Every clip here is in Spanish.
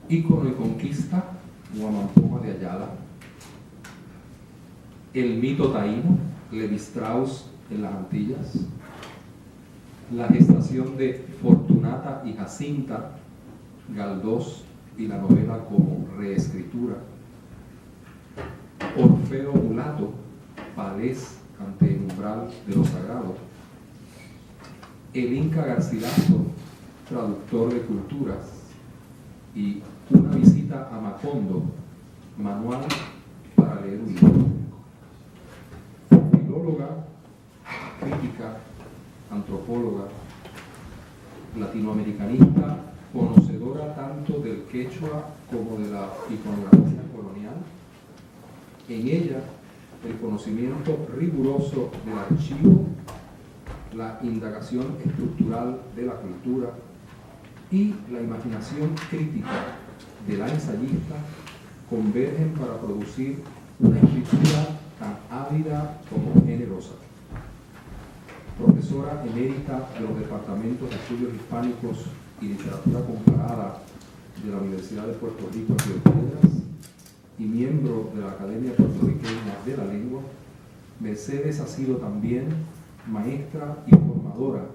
ícono y conquista, Huamampoma de Ayala, el mito taíno, Levi-Strauss en las Antillas, la gestación de Fortunata y Jacinta, Galdós y la novela como reescritura, Orfeo Mulato, Palés ante el umbral de lo sagrado, el Inca Garcilaso, traductor de culturas, y una visita a Macondo, manual para leer un libro. Filóloga, crítica, antropóloga, latinoamericanista, conocedora tanto del quechua como de la iconografía colonial. En ella, el conocimiento riguroso del archivo, la indagación estructural de la cultura y la imaginación crítica de la ensayista convergen para producir una escritura tan ávida como generosa. Profesora emérita de los departamentos de estudios hispánicos y literatura comparada de la Universidad de Puerto Rico en Río Piedras y miembro de la Academia Puertorriqueña de la Lengua, Mercedes ha sido también maestra y formadora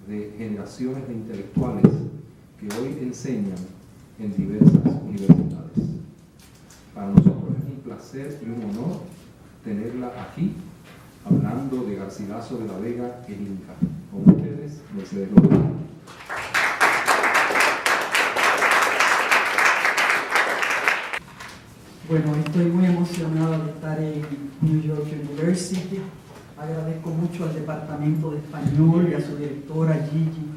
de generaciones de intelectuales que hoy enseñan en diversas universidades. Para nosotros es un placer y un honor tenerla aquí, hablando de Garcilaso de la Vega, el Inca. Con ustedes, Mercedes López. Bueno, estoy muy emocionada de estar en New York University. Agradezco mucho al Departamento de Español y a su directora Gigi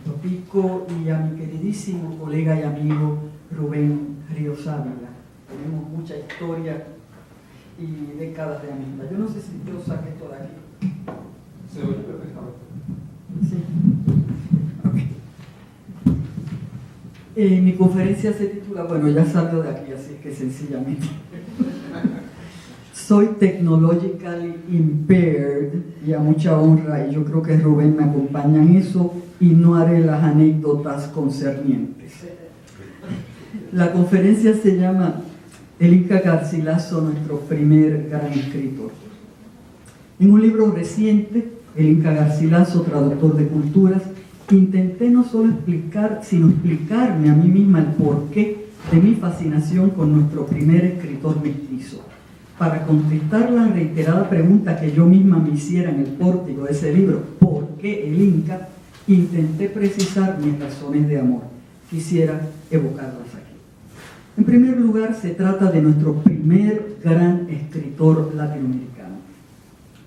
Topico y a mi queridísimo colega y amigo Rubén Ríos Ávila. Tenemos mucha historia y décadas de amistad. Yo no sé si yo saqué esto de aquí. Se oye perfectamente. Sí. Okay. Mi conferencia se titula, bueno, ya salgo de aquí, así que sencillamente. Soy technologically impaired y a mucha honra, y yo creo que Rubén me acompaña en eso, y no haré las anécdotas concernientes. La conferencia se llama El Inca Garcilaso, nuestro primer gran escritor. En un libro reciente, El Inca Garcilaso, traductor de culturas, intenté no solo explicar, sino explicarme a mí misma el porqué de mi fascinación con nuestro primer escritor mestizo. Para contestar la reiterada pregunta que yo misma me hiciera en el pórtico de ese libro, ¿por qué el Inca?, intenté precisar mis razones de amor. Quisiera evocarlas aquí. En primer lugar, se trata de nuestro primer gran escritor latinoamericano.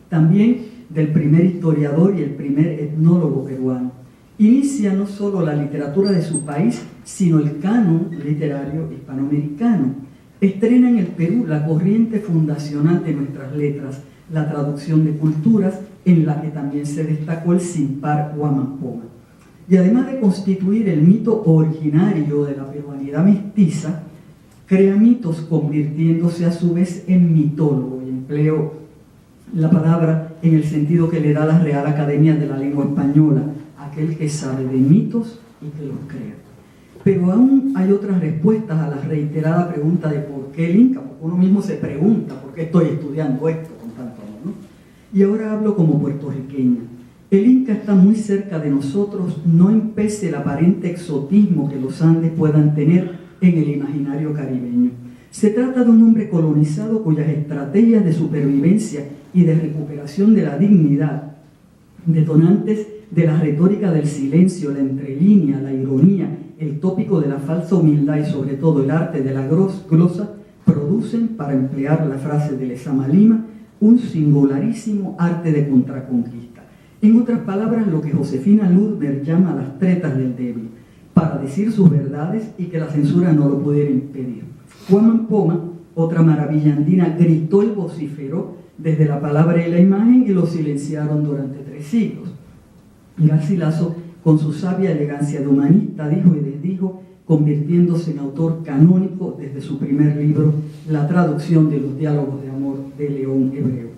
También del primer historiador y el primer etnólogo peruano. Inicia no solo la literatura de su país, sino el canon literario hispanoamericano. Estrena en el Perú la corriente fundacional de nuestras letras, la traducción de culturas, en la que también se destacó el sin par Huamampoma. Y además de constituir el mito originario de la peruanidad mestiza, crea mitos convirtiéndose a su vez en mitólogo, y empleo la palabra en el sentido que le da la Real Academia de la Lengua Española, aquel que sabe de mitos y que los crea. Pero aún hay otras respuestas a la reiterada pregunta de por qué el Inca, porque uno mismo se pregunta por qué estoy estudiando esto con tanto amor, ¿no? Y ahora hablo como puertorriqueña. El Inca está muy cerca de nosotros, no impese el aparente exotismo que los Andes puedan tener en el imaginario caribeño. Se trata de un hombre colonizado cuyas estrategias de supervivencia y de recuperación de la dignidad, detonantes de la retórica del silencio, la entrelínea, la ironía, el tópico de la falsa humildad y sobre todo el arte de la glosa, producen, para emplear la frase de Lezama Lima, un singularísimo arte de contraconquista. En otras palabras, lo que Josefina Ludmer llama las tretas del débil, para decir sus verdades y que la censura no lo pudiera impedir. Huamampoma, otra maravilla andina, gritó y vociferó desde la palabra y la imagen y lo silenciaron durante 3 siglos. Garcilaso, con su sabia elegancia de humanista, dijo y desdijo, convirtiéndose en autor canónico desde su primer libro, la traducción de los diálogos de amor de León Hebreo.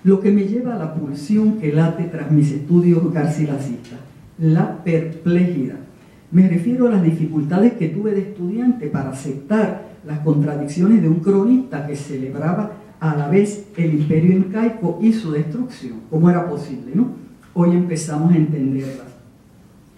Lo que me lleva a la pulsión que late tras mis estudios garcilacistas, la perplejidad Me refiero a las dificultades que tuve de estudiante para aceptar las contradicciones de un cronista que celebraba a la vez el imperio incaico y su destrucción. ¿Cómo era posible, no? Hoy empezamos a entenderlas.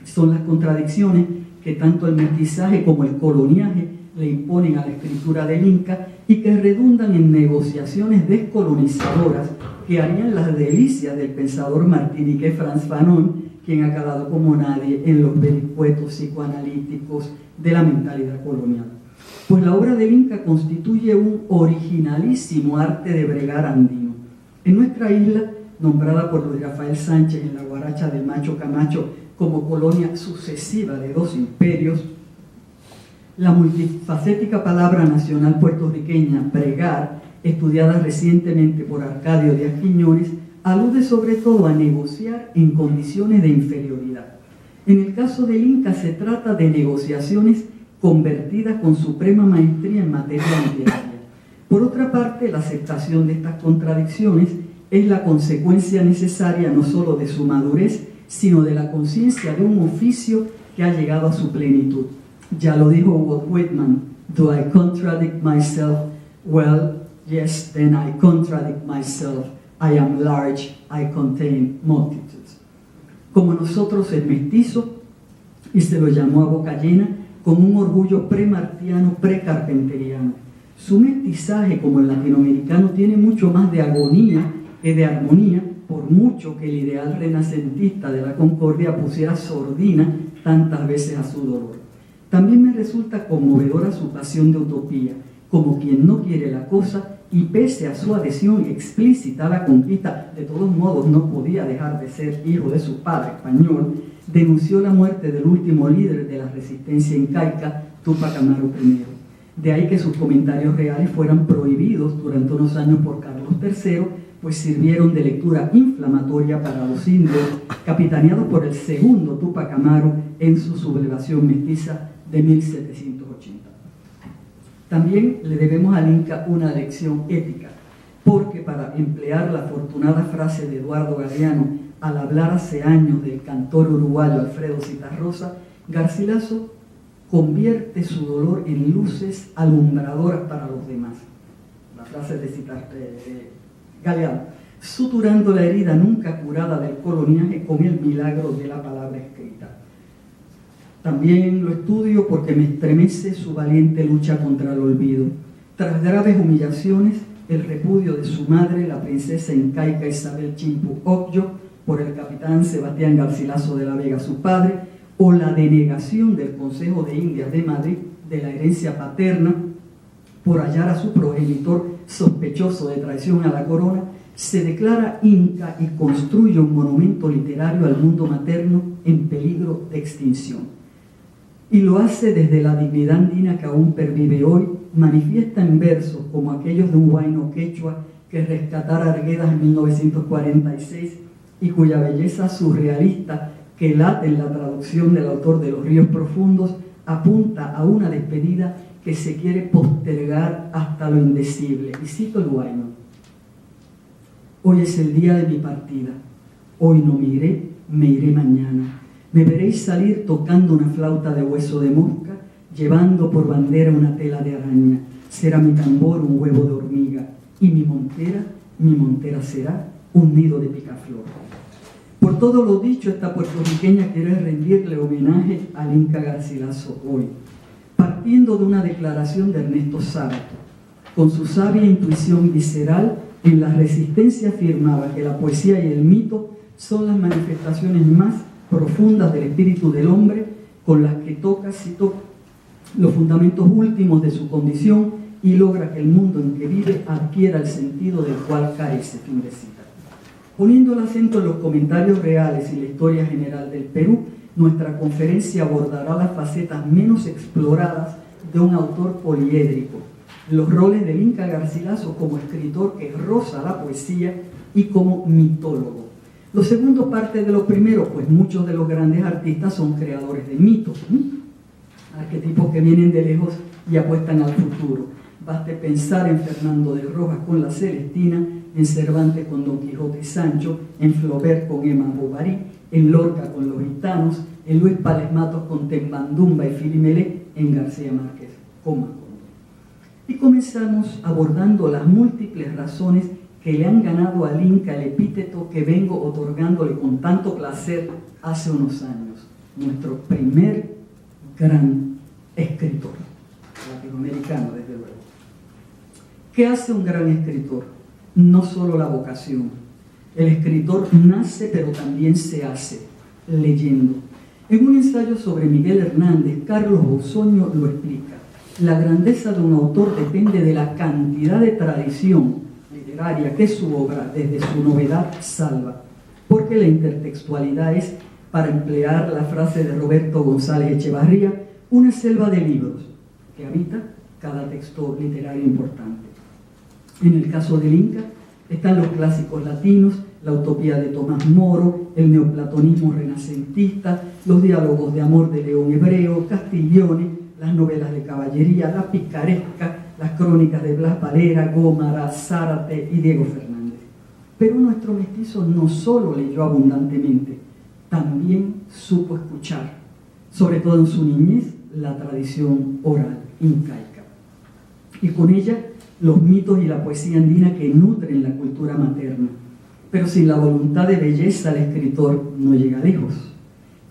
Son las contradicciones que tanto el mestizaje como el coloniaje le imponen a la escritura del Inca y que redundan en negociaciones descolonizadoras que harían las delicias del pensador martiniqué Frantz Fanon, quien ha calado como nadie en los vericuetos psicoanalíticos de la mentalidad colonial. Pues la obra del Inca constituye un originalísimo arte de bregar andino. En nuestra isla, nombrada por Luis Rafael Sánchez en la guaracha del Macho Camacho como colonia sucesiva de dos imperios, la multifacética palabra nacional puertorriqueña, bregar, estudiada recientemente por Arcadio Díaz Quiñones, alude sobre todo a negociar en condiciones de inferioridad. En el caso del Inca se trata de negociaciones convertidas con suprema maestría en materia literaria. Por otra parte, la aceptación de estas contradicciones es la consecuencia necesaria no solo de su madurez, sino de la conciencia de un oficio que ha llegado a su plenitud. Ya lo dijo Walt Whitman, "Do I contradict myself? Well, yes, then I contradict myself. I am large, I contain multitudes." Como nosotros el mestizo, y se lo llamó a boca llena, con un orgullo premartiano, precarpenteriano. Su mestizaje, como el latinoamericano, tiene mucho más de agonía que de armonía, por mucho que el ideal renacentista de la concordia pusiera sordina tantas veces a su dolor. También me resulta conmovedora su pasión de utopía, como quien no quiere la cosa y pese a su adhesión explícita a la conquista, de todos modos no podía dejar de ser hijo de su padre español, denunció la muerte del último líder de la resistencia incaica, Túpac Amaru I. De ahí que sus comentarios reales fueran prohibidos durante unos años por Carlos III, pues sirvieron de lectura inflamatoria para los indios, capitaneados por el segundo Túpac Amaru en su sublevación mestiza de 1780. También le debemos al Inca una lección ética, porque para emplear la afortunada frase de Eduardo Galeano al hablar hace años del cantor uruguayo Alfredo Zitarrosa, Garcilaso convierte su dolor en luces alumbradoras para los demás. La frase de Galeano, suturando la herida nunca curada del coloniaje con el milagro de la palabra escrita. También lo estudio porque me estremece su valiente lucha contra el olvido. Tras graves humillaciones, el repudio de su madre, la princesa incaica Isabel Chimpu Ocllo, por el capitán Sebastián Garcilaso de la Vega, su padre, o la denegación del Consejo de Indias de Madrid de la herencia paterna por hallar a su progenitor sospechoso de traición a la corona, se declara inca y construye un monumento literario al mundo materno en peligro de extinción. Y lo hace desde la dignidad andina que aún pervive hoy, manifiesta en versos como aquellos de un huayno quechua que rescatara Arguedas en 1946 y cuya belleza surrealista que late en la traducción del autor de Los Ríos Profundos apunta a una despedida que se quiere postergar hasta lo indecible. Y cito el huayno: "Hoy es el día de mi partida, hoy no me iré mañana. Me veréis salir tocando una flauta de hueso de mosca, llevando por bandera una tela de araña. Será mi tambor un huevo de hormiga, y mi montera será un nido de picaflor". Por todo lo dicho, esta puertorriqueña quiere rendirle homenaje al Inca Garcilaso hoy, partiendo de una declaración de Ernesto Sábato. Con su sabia intuición visceral, en la Resistencia afirmaba que la poesía y el mito son las manifestaciones más profundas del espíritu del hombre, con las que toca, cito, los fundamentos últimos de su condición y logra que el mundo en que vive adquiera el sentido del cual carece, fin de cita. Poniendo el acento en los comentarios reales y la historia general del Perú, nuestra conferencia abordará las facetas menos exploradas de un autor poliédrico, los roles del Inca Garcilaso como escritor que roza la poesía y como mitólogo. Lo segundo parte de lo primero, pues muchos de los grandes artistas son creadores de mitos, arquetipos que vienen de lejos y apuestan al futuro. Baste pensar en Fernando de Rojas con La Celestina en Cervantes con Don Quijote y Sancho, en Flaubert con Emma Bovary, en Lorca con los gitanos, en Luis Pález Matos con Tembandumba y Filimelé, en García Márquez con Macondo. Y comenzamos abordando las múltiples razones que le han ganado al Inca el epíteto que vengo otorgándole con tanto placer hace unos años, nuestro primer gran escritor, latinoamericano desde luego. ¿Qué hace un gran escritor? No solo la vocación. El escritor nace pero también se hace, leyendo. En un ensayo sobre Miguel Hernández, Carlos Bosoño lo explica. La grandeza de un autor depende de la cantidad de tradición literaria que su obra, desde su novedad, salva. Porque la intertextualidad es, para emplear la frase de Roberto González Echevarría, una selva de libros que habita cada texto literario importante. En el caso del Inca están los clásicos latinos, la utopía de Tomás Moro, el neoplatonismo renacentista, los diálogos de amor de León Hebreo, Castiglione, las novelas de caballería, la picaresca, las crónicas de Blas Valera, Gómara, Zárate y Diego Fernández. Pero nuestro mestizo no solo leyó abundantemente, también supo escuchar, sobre todo en su niñez, la tradición oral incaica. Y con ella los mitos y la poesía andina que nutren la cultura materna. Pero sin la voluntad de belleza el escritor no llega lejos.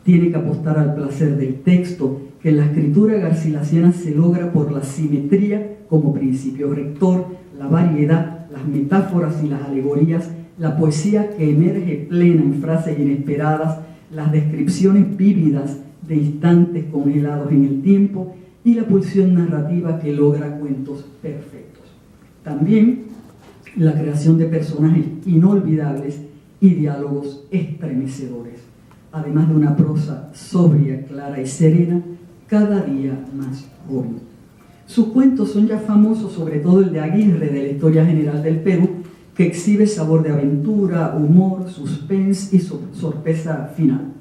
Tiene que apostar al placer del texto, que en la escritura garcilaciana se logra por la simetría como principio rector, la variedad, las metáforas y las alegorías, la poesía que emerge plena en frases inesperadas, las descripciones vívidas de instantes congelados en el tiempo y la pulsión narrativa que logra cuentos perfectos. También la creación de personajes inolvidables y diálogos estremecedores, además de una prosa sobria, clara y serena, cada día más joven. Sus cuentos son ya famosos, sobre todo el de Aguirre de la Historia General del Perú, que exhibe sabor de aventura, humor, suspense y sorpresa final,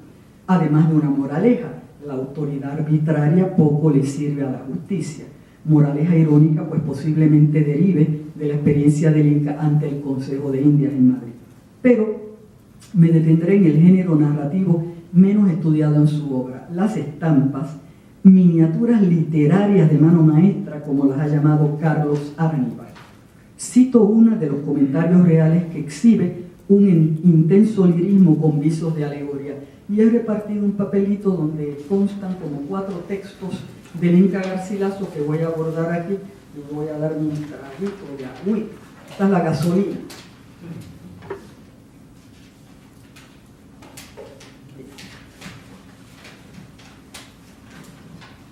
además de una moraleja. La autoridad arbitraria poco le sirve a la justicia. Moraleja irónica, pues posiblemente derive de la experiencia del Inca ante el Consejo de Indias en Madrid. Pero me detendré en el género narrativo menos estudiado en su obra, las estampas, miniaturas literarias de mano maestra, como las ha llamado Carlos Aníbal. Cito una de los comentarios reales que exhibe un intenso lirismo con visos de alegoría. Y he repartido un papelito donde constan como 4 textos del Inca Garcilaso que voy a abordar aquí y voy a dar un trajito de agüita. Esta es la gasolina.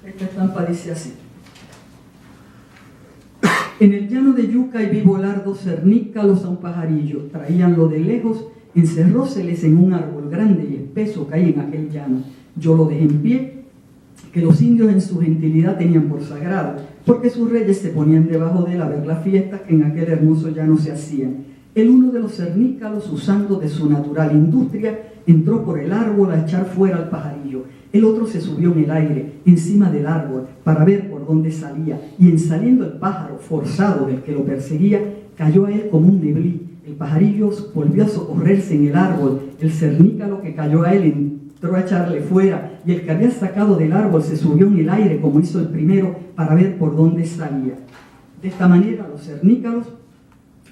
Esta estampa dice así: en el llano de yuca y vi volar 2 cernícalos a un pajarillo, traíanlo de lejos, encerróseles en un árbol grande y espeso que hay en aquel llano. Yo lo dejé en pie, que los indios en su gentilidad tenían por sagrado, porque sus reyes se ponían debajo de él a ver las fiestas que en aquel hermoso llano se hacían. El uno de los cernícalos, usando de su natural industria, entró por el árbol a echar fuera al pajarillo. El otro se subió en el aire, encima del árbol, para ver por dónde salía, y en saliendo el pájaro, forzado del que lo perseguía, cayó a él como un neblí. El pajarillo volvió a socorrerse en el árbol, el cernícalo que cayó a él entró a echarle fuera, y el que había sacado del árbol se subió en el aire como hizo el primero para ver por dónde salía. De esta manera los cernícalos,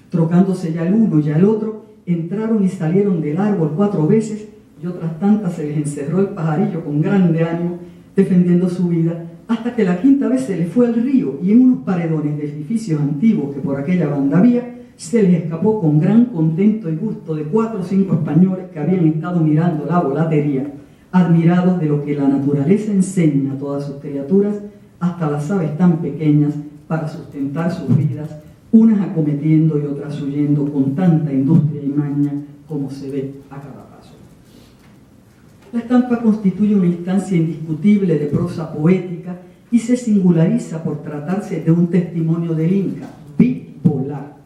trocándose ya el uno y ya el otro, entraron y salieron del árbol 4 veces, y otras tantas se les encerró el pajarillo con grande ánimo, defendiendo su vida, hasta que la 5ª vez se le fue al río, y en unos paredones de edificios antiguos que por aquella banda había, se les escapó con gran contento y gusto de 4 o 5 españoles que habían estado mirando la volatería, admirados de lo que la naturaleza enseña a todas sus criaturas, hasta las aves tan pequeñas, para sustentar sus vidas, unas acometiendo y otras huyendo con tanta industria y maña como se ve a cada paso. La estampa constituye una instancia indiscutible de prosa poética y se singulariza por tratarse de un testimonio del Inca, bipolar.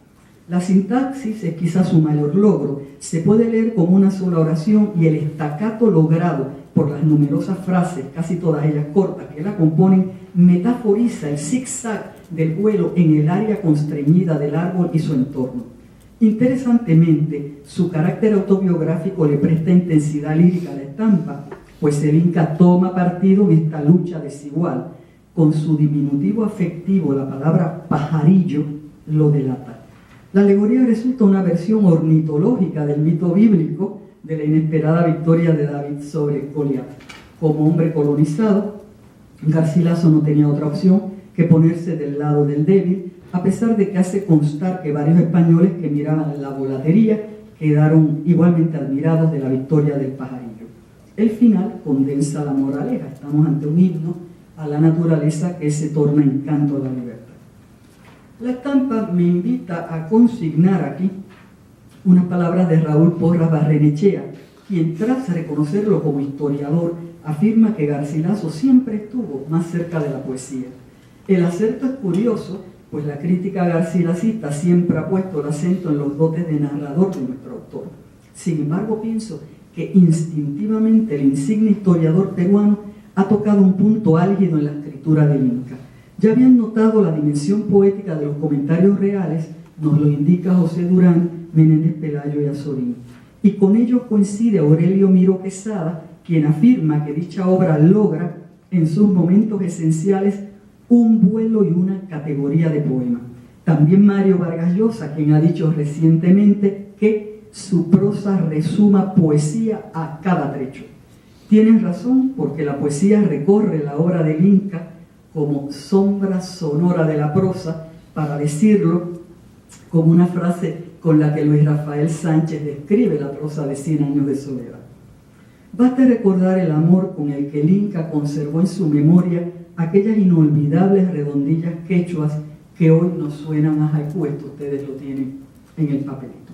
La sintaxis es quizás su mayor logro. Se puede leer como una sola oración y el estacato logrado por las numerosas frases, casi todas ellas cortas, que la componen, metaforiza el zigzag del vuelo en el área constreñida del árbol y su entorno. Interesantemente, su carácter autobiográfico le presta intensidad lírica a la estampa, pues el Inca toma partido en esta lucha desigual. Con su diminutivo afectivo, la palabra pajarillo lo delata. La alegoría resulta una versión ornitológica del mito bíblico de la inesperada victoria de David sobre Goliat. Como hombre colonizado, Garcilaso no tenía otra opción que ponerse del lado del débil, a pesar de que hace constar que varios españoles que miraban la volatería quedaron igualmente admirados de la victoria del pajarillo. El final condensa la moraleja. Estamos ante un himno a la naturaleza que se torna encanto a la libertad. La estampa me invita a consignar aquí unas palabras de Raúl Porras Barrenechea, quien tras reconocerlo como historiador, afirma que Garcilaso siempre estuvo más cerca de la poesía. El acerto es curioso, pues la crítica garcilacista siempre ha puesto el acento en los dotes de narrador de nuestro autor. Sin embargo, pienso que instintivamente el insigne historiador peruano ha tocado un punto álgido en la escritura del Inca. Ya habían notado la dimensión poética de los comentarios reales, nos lo indica José Durán, Menéndez Pelayo y Azorín. Y con ellos coincide Aurelio Miro Quesada, quien afirma que dicha obra logra, en sus momentos esenciales, un vuelo y una categoría de poema. También Mario Vargas Llosa, quien ha dicho recientemente que su prosa resuma poesía a cada trecho. Tienen razón, porque la poesía recorre la obra del Inca como sombra sonora de la prosa, para decirlo como una frase con la que Luis Rafael Sánchez describe la prosa de 100 años de soledad. Basta recordar el amor con el que el Inca conservó en su memoria aquellas inolvidables redondillas quechuas que hoy nos suenan a haiku. Esto ustedes lo tienen en el papelito.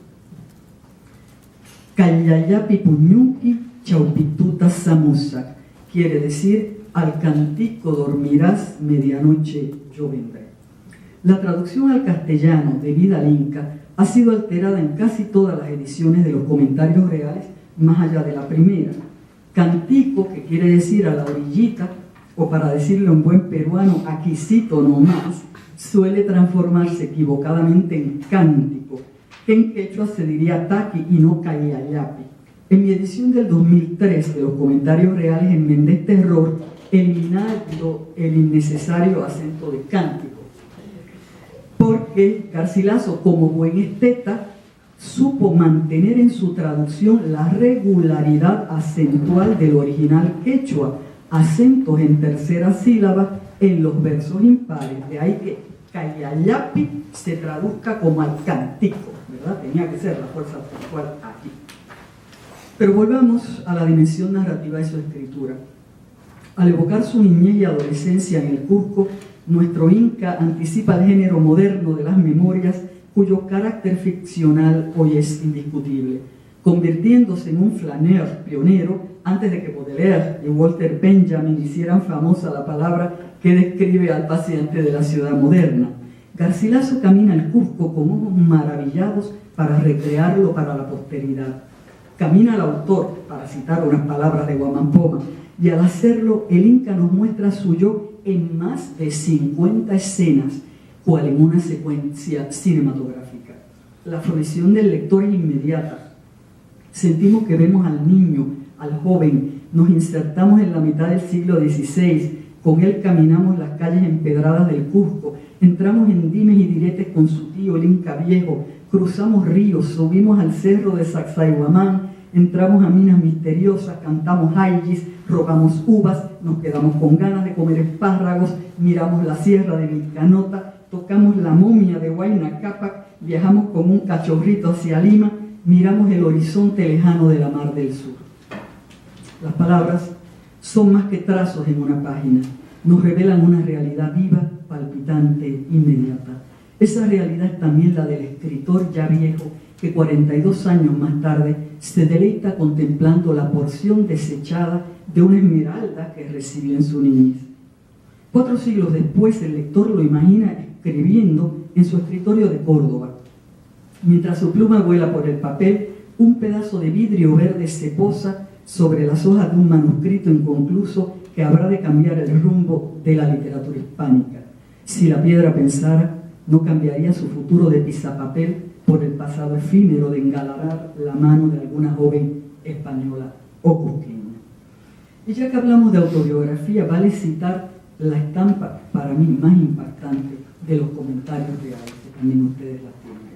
Callayapi puñuki chaupituta samusak, quiere decir, al cantico dormirás, medianoche yo vendré. La traducción al castellano debida al Inca ha sido alterada en casi todas las ediciones de los comentarios reales, más allá de la primera. Cantico, que quiere decir a la orillita, o para decirlo en buen peruano, aquisito nomás, suele transformarse equivocadamente en cántico, que en quechua se diría taqui y no callayapi. En mi edición del 2003 de los comentarios reales enmendé este error eliminando el innecesario acento de cántico, porque Garcilaso, como buen esteta, supo mantener en su traducción la regularidad acentual del original quechua, acentos en tercera sílaba en los versos impares. De ahí que callayapi se traduzca como al cantico, ¿verdad? Tenía que ser la fuerza textual aquí. Pero volvamos a la dimensión narrativa de su escritura. Al evocar su niñez y adolescencia en el Cusco, nuestro Inca anticipa el género moderno de las memorias, cuyo carácter ficcional hoy es indiscutible, convirtiéndose en un flaneur pionero antes de que Baudelaire y Walter Benjamin hicieran famosa la palabra que describe al paciente de la ciudad moderna. Garcilaso camina el Cusco con ojos maravillados para recrearlo para la posteridad. Camina el autor, para citar unas palabras de Guamampoma, y al hacerlo el Inca nos muestra su yo en más de 50 escenas, cual en una secuencia cinematográfica. La fruición del lector es inmediata. Sentimos que vemos al niño, al joven, nos insertamos en la mitad del siglo XVI, con él caminamos las calles empedradas del Cusco, entramos en dimes y diretes con su tío, el Inca viejo, cruzamos ríos, subimos al cerro de Sacsayhuamán, entramos a minas misteriosas, cantamos ayllis, rogamos uvas, nos quedamos con ganas de comer espárragos, miramos la sierra de Vilcanota, tocamos la momia de Huayna Cápac, viajamos con un cachorrito hacia Lima, miramos el horizonte lejano de la Mar del Sur. Las palabras son más que trazos en una página, nos revelan una realidad viva, palpitante, inmediata. Esa realidad es también la del escritor ya viejo que 42 años más tarde se deleita contemplando la porción desechada de una esmeralda que recibió en su niñez. 4 siglos después, el lector lo imagina escribiendo en su escritorio de Córdoba. Mientras su pluma vuela por el papel, un pedazo de vidrio verde se posa sobre las hojas de un manuscrito inconcluso que habrá de cambiar el rumbo de la literatura hispánica. Si la piedra pensara, no cambiaría su futuro de pisapapel por el pasado efímero de engalanará la mano de alguna joven española o cusqueña. Y ya que hablamos de autobiografía, vale citar la estampa para mí más impactante de los comentarios reales, que también ustedes la tienen,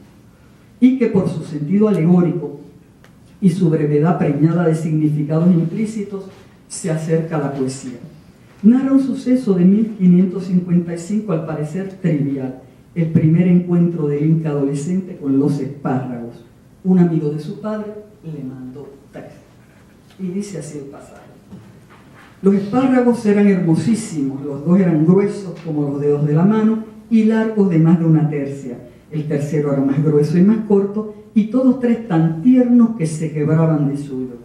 y que por su sentido alegórico y su brevedad preñada de significados implícitos se acerca a la poesía. Narra un suceso de 1555, al parecer trivial, el primer encuentro del Inca adolescente con los espárragos. Un amigo de su padre le mandó 3. Y dice así el pasaje. Los espárragos eran hermosísimos, los 2 eran gruesos como los dedos de la mano y largos de más de 1 tercia. El tercero era más grueso y más corto, y todos 3 tan tiernos que se quebraban de suyo.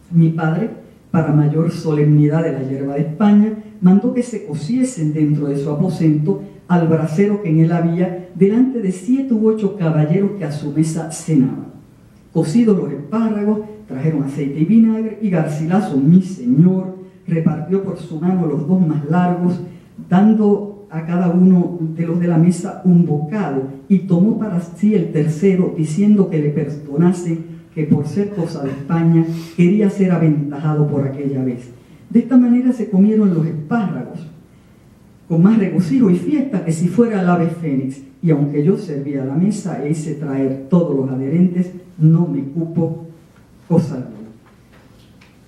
Mi padre, para mayor solemnidad de la hierba de España, mandó que se cociesen dentro de su aposento al brasero que en él había, delante de 7 u 8 caballeros que a su mesa cenaban. Cocidos los espárragos, trajeron aceite y vinagre, y Garcilaso, mi señor, repartió por su mano los 2 más largos, dando a cada uno de los de la mesa un bocado, y tomó para sí el tercero, diciendo que le perdonase, que por ser cosa de España quería ser aventajado por aquella vez. De esta manera se comieron los espárragos con más regocijo y fiesta que si fuera el ave fénix, y aunque yo servía a la mesa e hice traer todos los adherentes, no me cupo cosa alguna.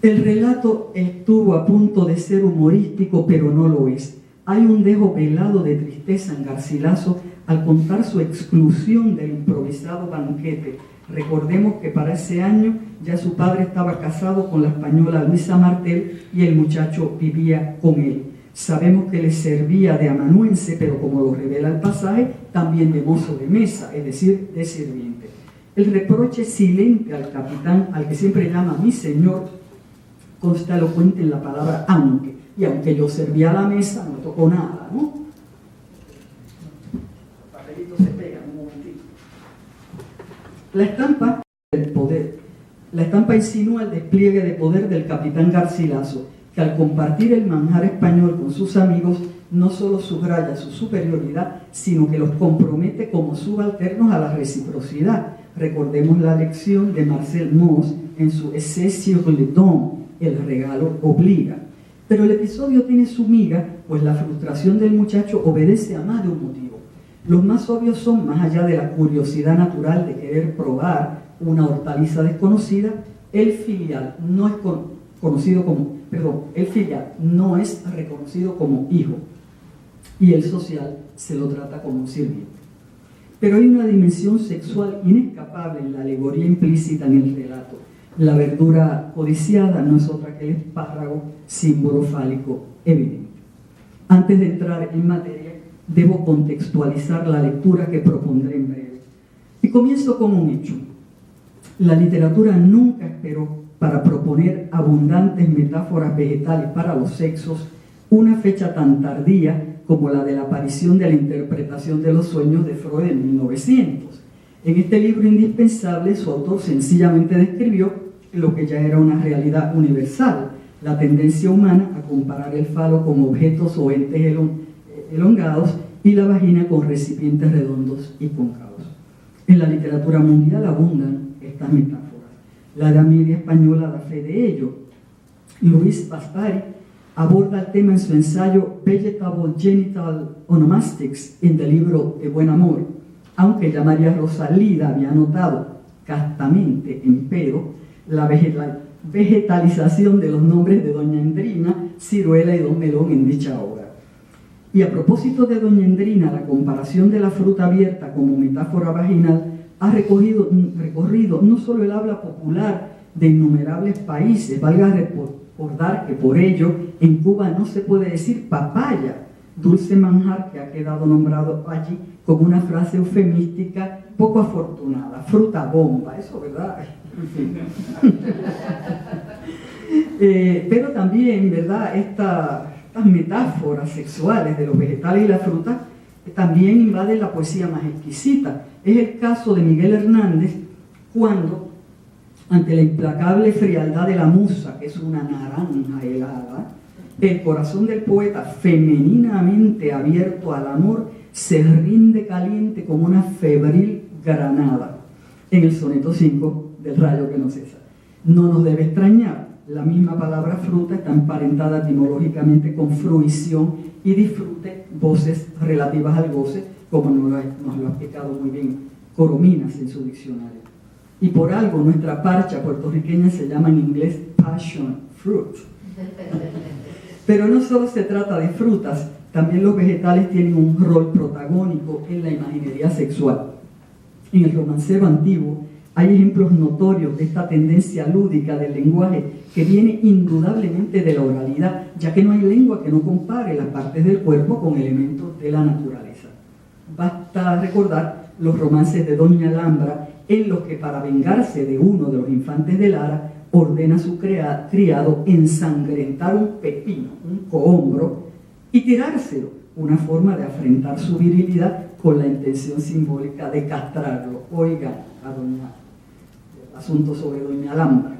El relato estuvo a punto de ser humorístico, pero no lo es. Hay un dejo velado de tristeza en Garcilaso al contar su exclusión del improvisado banquete. Recordemos que para ese año ya su padre estaba casado con la española Luisa Martel y el muchacho vivía con él. Sabemos que le servía de amanuense, pero como lo revela el pasaje, también de mozo de mesa, es decir, de sirviente. El reproche silente al capitán, al que siempre llama mi señor, consta elocuente en la palabra aunque. Y aunque yo servía a la mesa, no me tocó nada, ¿no? Los papelitos se pegan un momentito. La estampa del poder. La estampa insinúa el despliegue de poder del capitán Garcilaso, que al compartir el manjar español con sus amigos, no solo subraya su superioridad, sino que los compromete como subalternos a la reciprocidad. Recordemos la lección de Marcel Mauss en su Essai sur le don, el regalo obliga. Pero el episodio tiene su miga, pues la frustración del muchacho obedece a más de un motivo. Los más obvios son, más allá de la curiosidad natural de querer probar una hortaliza desconocida, el filial no es reconocido como hijo, y el social se lo trata como un sirviente. Pero hay una dimensión sexual inescapable en la alegoría implícita en el relato. La verdura codiciada no es otra que el espárrago, símbolo fálico evidente. Antes de entrar en materia, debo contextualizar la lectura que propondré en breve. Y comienzo con un hecho. La literatura nunca esperó, para proponer abundantes metáforas vegetales para los sexos, una fecha tan tardía como la de la aparición de la interpretación de los sueños de Freud en 1900. En este libro indispensable, su autor sencillamente describió lo que ya era una realidad universal, la tendencia humana a comparar el falo con objetos o entes elongados y la vagina con recipientes redondos y cóncavos. En la literatura mundial abundan estas metáforas. La Edad Media española da fe de ello. Luis Paspari aborda el tema en su ensayo Vegetable Genital Onomastics en el libro de Buen Amor, aunque ya María Rosalida había notado castamente, empero, la vegetalización de los nombres de Doña Endrina, Ciruela y Don Melón en dicha obra. Y a propósito de Doña Endrina, la comparación de la fruta abierta como metáfora vaginal ha recorrido no solo el habla popular de innumerables países, valga recordar que por ello en Cuba no se puede decir papaya, dulce manjar que ha quedado nombrado allí como una frase eufemística poco afortunada, fruta bomba, eso, ¿verdad? En fin. Pero también, ¿verdad? Estas metáforas sexuales de los vegetales y la fruta también invaden la poesía más exquisita. Es el caso de Miguel Hernández cuando, ante la implacable frialdad de la musa, que es una naranja helada, el corazón del poeta, femeninamente abierto al amor, se rinde caliente como una febril Granada, en el soneto 5 del Rayo que no cesa. No nos debe extrañar, la misma palabra fruta está emparentada etimológicamente con fruición y disfrute, voces relativas al goce, como nos lo ha explicado muy bien Corominas en su diccionario. Y por algo nuestra parcha puertorriqueña se llama en inglés passion fruit. Pero no solo se trata de frutas, también los vegetales tienen un rol protagónico en la imaginería sexual. En el romancero antiguo hay ejemplos notorios de esta tendencia lúdica del lenguaje que viene indudablemente de la oralidad, ya que no hay lengua que no compare las partes del cuerpo con elementos de la naturaleza. Basta recordar los romances de Doña Alhambra, en los que para vengarse de uno de los infantes de Lara, ordena a su criado ensangrentar un pepino, un cohombro, y tirárselo, una forma de afrentar su virilidad con la intención simbólica de castrarlo. Oigan, asunto sobre Doña Alhambra.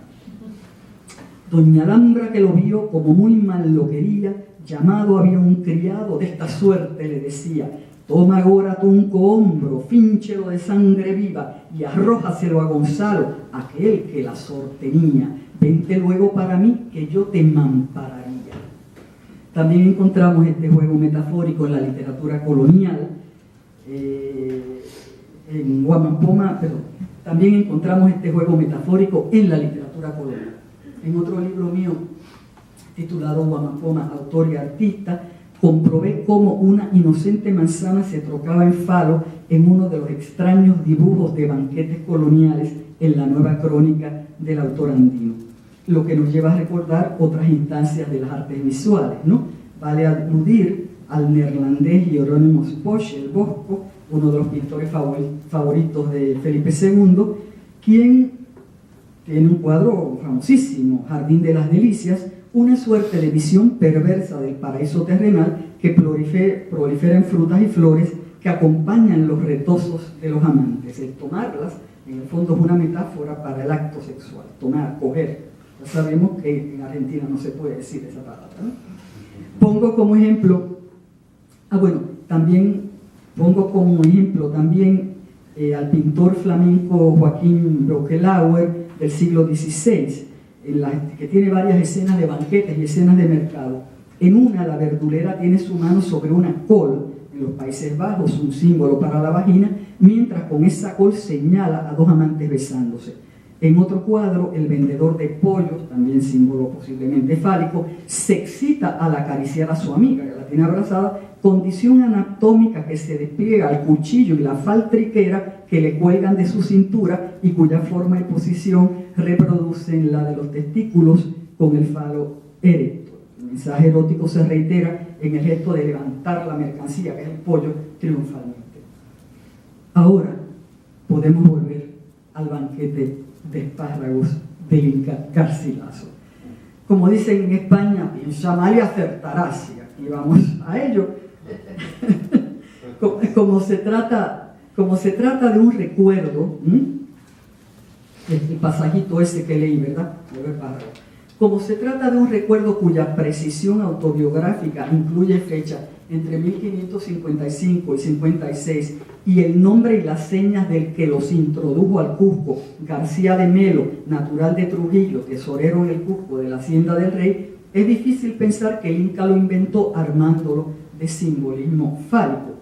Doña Alhambra, que lo vio como muy mal lo quería, llamado había un criado de esta suerte, le decía: toma agora tu un cohombro, fínchelo de sangre viva y arrójaselo a Gonzalo, aquel que la sortenía. Vente luego para mí, que yo te mampararía. También encontramos este juego metafórico en la literatura colonial. En Guamapoma, también encontramos este juego metafórico en la literatura colonial. En otro libro mío, titulado Guamapoma, autor y artista, comprobé cómo una inocente manzana se trocaba en falo en uno de los extraños dibujos de banquetes coloniales en la nueva crónica del autor andino. Lo que nos lleva a recordar otras instancias de las artes visuales, ¿no? Vale aludir al neerlandés Hieronymus Bosch, el Bosco, uno de los pintores favoritos de Felipe II, quien tiene un cuadro famosísimo, Jardín de las Delicias, una suerte de visión perversa del paraíso terrenal que prolifera en frutas y flores que acompañan los retozos de los amantes. El tomarlas, en el fondo, es una metáfora para el acto sexual, tomar, coger. Ya sabemos que en Argentina no se puede decir esa palabra, ¿no? Pongo como ejemplo al pintor flamenco Joaquín Brockelauer del siglo XVI, que tiene varias escenas de banquetes y escenas de mercado. En una, la verdulera tiene su mano sobre una col, en los Países Bajos, un símbolo para la vagina, mientras con esa col señala a dos amantes besándose. En otro cuadro, el vendedor de pollos, también símbolo posiblemente fálico, se excita al acariciar a su amiga, que la tiene abrazada, condición anatómica que se despliega al cuchillo y la faltriquera que le cuelgan de su cintura y cuya forma y posición reproducen la de los testículos con el falo erecto. El mensaje erótico se reitera en el gesto de levantar la mercancía, que es el pollo, triunfalmente. Ahora podemos volver al banquete de espárragos del Inca Garcilaso. Como dicen en España, piensa mal y acertarás, y aquí vamos a ello. Como se trata de un recuerdo, el pasajito ese que leí, ¿verdad? Como se trata de un recuerdo cuya precisión autobiográfica incluye fecha entre 1555 y 56, y el nombre y las señas del que los introdujo al Cusco, García de Melo, natural de Trujillo, tesorero en el Cusco de la hacienda del rey, es difícil pensar que el Inca lo inventó armándolo de simbolismo fálico.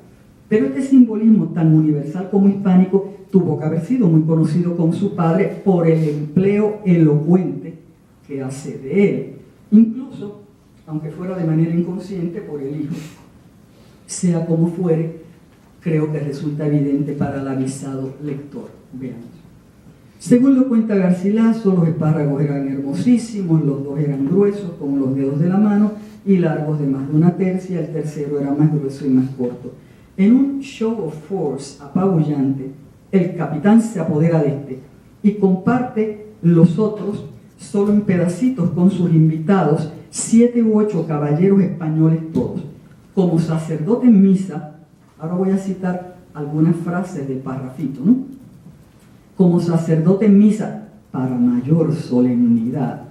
Pero este simbolismo, tan universal como hispánico, tuvo que haber sido muy conocido con su padre por el empleo elocuente que hace de él, incluso, aunque fuera de manera inconsciente, por el hijo. Sea como fuere, creo que resulta evidente para el avisado lector. Veamos. Según lo cuenta Garcilaso, los espárragos eran hermosísimos, los dos eran gruesos, como los dedos de la mano, y largos de más de una tercia, el tercero era más grueso y más corto. En un show of force apabullante, el capitán se apodera de este y comparte los otros solo en pedacitos con sus invitados, 7 u 8 caballeros españoles todos. Como sacerdote en misa, ahora voy a citar algunas frases del parrafito, ¿no? Como sacerdote en misa, para mayor solemnidad,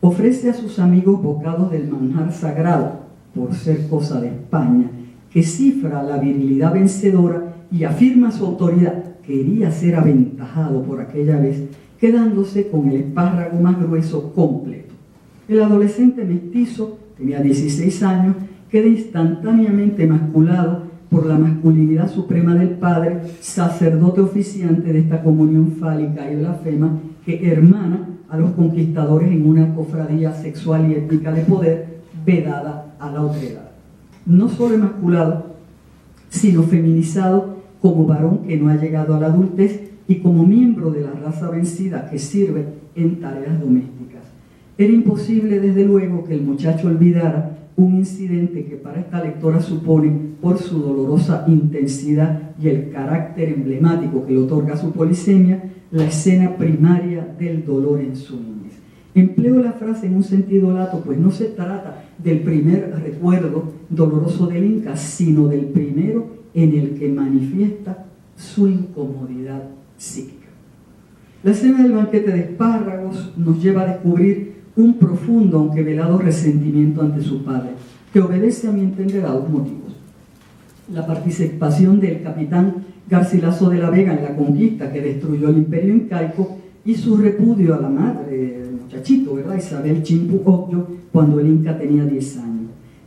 ofrece a sus amigos bocados del manjar sagrado, por ser cosa de España, que cifra la virilidad vencedora y afirma su autoridad, quería ser aventajado por aquella vez, quedándose con el espárrago más grueso completo. El adolescente mestizo, tenía 16 años, queda instantáneamente emasculado por la masculinidad suprema del padre, sacerdote oficiante de esta comunión fálica y blasfema que hermana a los conquistadores en una cofradía sexual y étnica de poder vedada a la otredad. No solo emasculado, sino feminizado como varón que no ha llegado a la adultez y como miembro de la raza vencida que sirve en tareas domésticas. Era imposible, desde luego, que el muchacho olvidara un incidente que para esta lectora supone, por su dolorosa intensidad y el carácter emblemático que le otorga su polisemia, la escena primaria del dolor en su niñez. Empleo la frase en un sentido lato, pues no se trata del primer recuerdo doloroso del Inca, sino del primero en el que manifiesta su incomodidad psíquica. La escena del banquete de espárragos nos lleva a descubrir un profundo, aunque velado, resentimiento ante su padre, que obedece, a mi entender, a dos motivos. La participación del capitán Garcilaso de la Vega en la conquista que destruyó el imperio incaico y su repudio a la madre del muchachito, ¿verdad? Isabel Chimpu Ocllo, cuando el Inca tenía 10 años.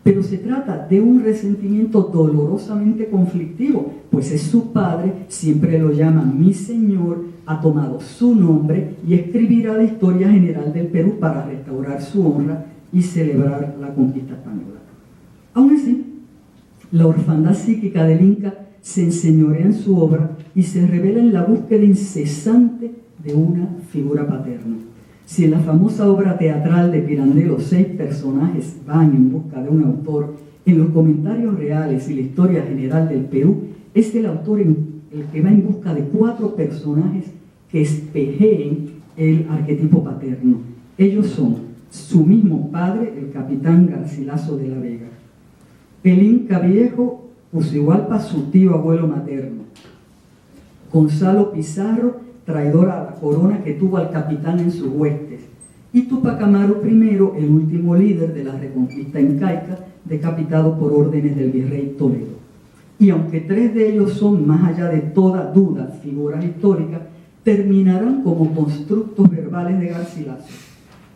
Pero se trata de un resentimiento dolorosamente conflictivo, pues es su padre, siempre lo llama mi señor, ha tomado su nombre y escribirá la historia general del Perú para restaurar su honra y celebrar la conquista española. Aún así, la orfandad psíquica del Inca se enseñorea en su obra y se revela en la búsqueda incesante de una figura paterna. Si en la famosa obra teatral de Pirandello 6 personajes van en busca de un autor, en los comentarios reales y la historia general del Perú, es el autor el que va en busca de 4 personajes que espejeen el arquetipo paterno. Ellos son su mismo padre, el capitán Garcilaso de la Vega, el Inca viejo, Usihualpa, su tío abuelo materno, Gonzalo Pizarro, traidor a la corona que tuvo al capitán en sus huestes, y Tupac Amaru I, el último líder de la reconquista incaica, decapitado por órdenes del virrey Toledo. Y aunque 3 de ellos son, más allá de toda duda, figuras históricas, terminarán como constructos verbales de Garcilaso.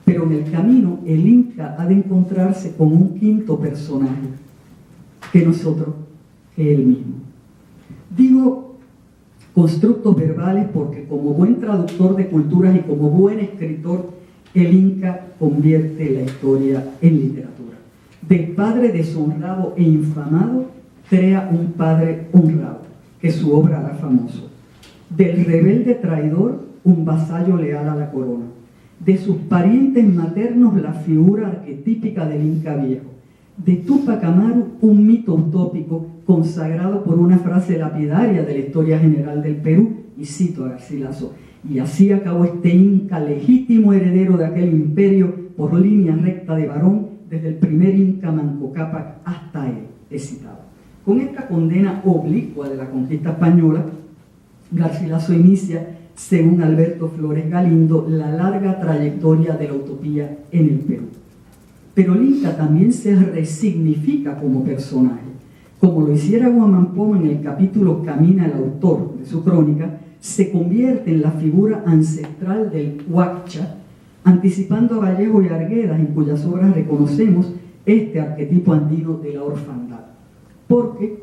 Pero en el camino, el Inca ha de encontrarse con un 5º personaje, que nosotros, que él mismo. Digo constructos verbales porque, como buen traductor de culturas y como buen escritor, el Inca convierte la historia en literatura. Del padre deshonrado e infamado crea un padre honrado, que su obra hará famoso. Del rebelde traidor, un vasallo leal a la corona. De sus parientes maternos, la figura arquetípica del Inca viejo. De Tupac Amaru, un mito utópico consagrado por una frase lapidaria de la historia general del Perú, y cito a Garcilaso: y así acabó este Inca, legítimo heredero de aquel imperio por línea recta de varón, desde el primer Inca Manco Cápac hasta él, es citado. Con esta condena oblicua de la conquista española, Garcilaso inicia, según Alberto Flores Galindo, la larga trayectoria de la utopía en el Perú. Pero el Inca también se resignifica como personaje. Como lo hiciera Guamampoma en el capítulo Camina el autor de su crónica, se convierte en la figura ancestral del Huacha, anticipando a Vallejo y Arguedas, en cuyas obras reconocemos este arquetipo andino de la orfandad. Porque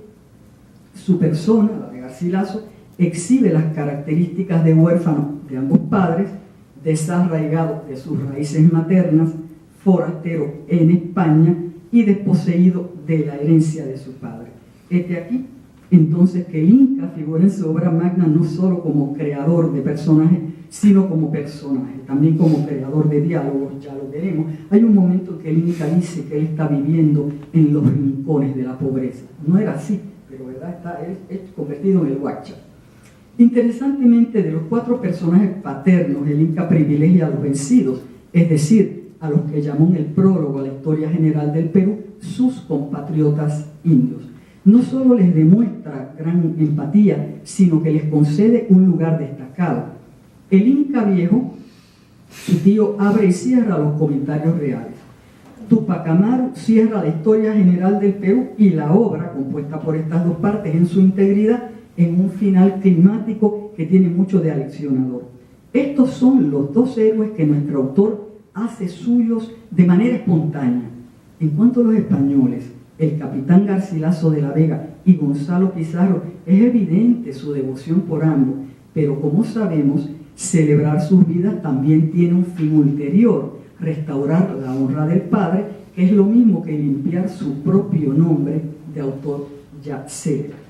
su persona, la de Garcilaso, exhibe las características de huérfano de ambos padres, desarraigado de sus raíces maternas, forastero en España y desposeído de la herencia de su padre. Este aquí, entonces, que el Inca figura en su obra magna no solo como creador de personajes, sino como personaje, también como creador de diálogos, ya lo veremos. Hay un momento en que el Inca dice que él está viviendo en los rincones de la pobreza. No era así, pero ¿verdad? Está él convertido en el Huacha. Interesantemente, de los 4 personajes paternos, el Inca privilegia a los vencidos, es decir, a los que llamó en el prólogo a la historia general del Perú sus compatriotas indios. No solo les demuestra gran empatía, sino que les concede un lugar destacado. El Inca viejo, su tío, abre y cierra los comentarios reales. Tupac Amaru cierra la historia general del Perú y la obra, compuesta por estas 2 partes en su integridad, en un final climático que tiene mucho de aleccionador. Estos son los dos héroes que nuestro autor hace suyos de manera espontánea. En cuanto a los españoles, el capitán Garcilaso de la Vega y Gonzalo Pizarro, es evidente su devoción por ambos, pero como sabemos, celebrar sus vidas también tiene un fin ulterior, restaurar la honra del padre, que es lo mismo que limpiar su propio nombre de autor ya célebre.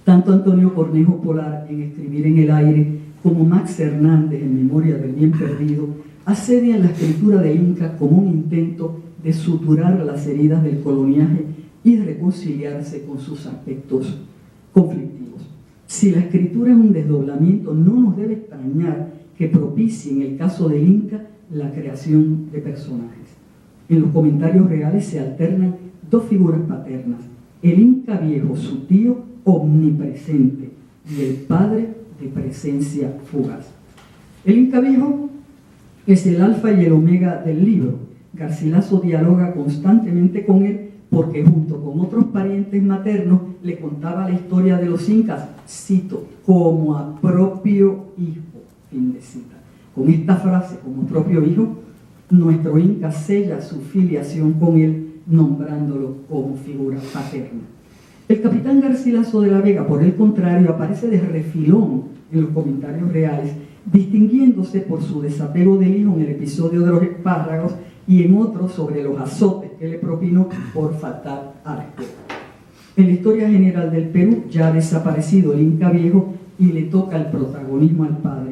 Tanto Antonio Cornejo Polar en Escribir en el aire, como Max Hernández en Memoria del bien perdido, asedian la escritura del Inca como un intento de suturar las heridas del coloniaje y reconciliarse con sus aspectos conflictivos. Si la escritura es un desdoblamiento, no nos debe extrañar que propicie, en el caso del Inca, la creación de personajes. En los comentarios reales se alternan dos figuras paternas: el Inca viejo, su tío omnipresente, y el padre de presencia fugaz. El Inca viejo es el alfa y el omega del libro. Garcilaso dialoga constantemente con él porque junto con otros parientes maternos le contaba la historia de los incas, cito, como a propio hijo, fin de cita. Con esta frase, como propio hijo, nuestro Inca sella su filiación con él, nombrándolo como figura paterna. El capitán Garcilaso de la Vega, por el contrario, aparece de refilón en los comentarios reales, distinguiéndose por su desapego del hijo en el episodio de los espárragos y en otros sobre los azotes que le propinó por faltar a la escuela. En la historia general del Perú ya ha desaparecido el Inca viejo y le toca el protagonismo al padre.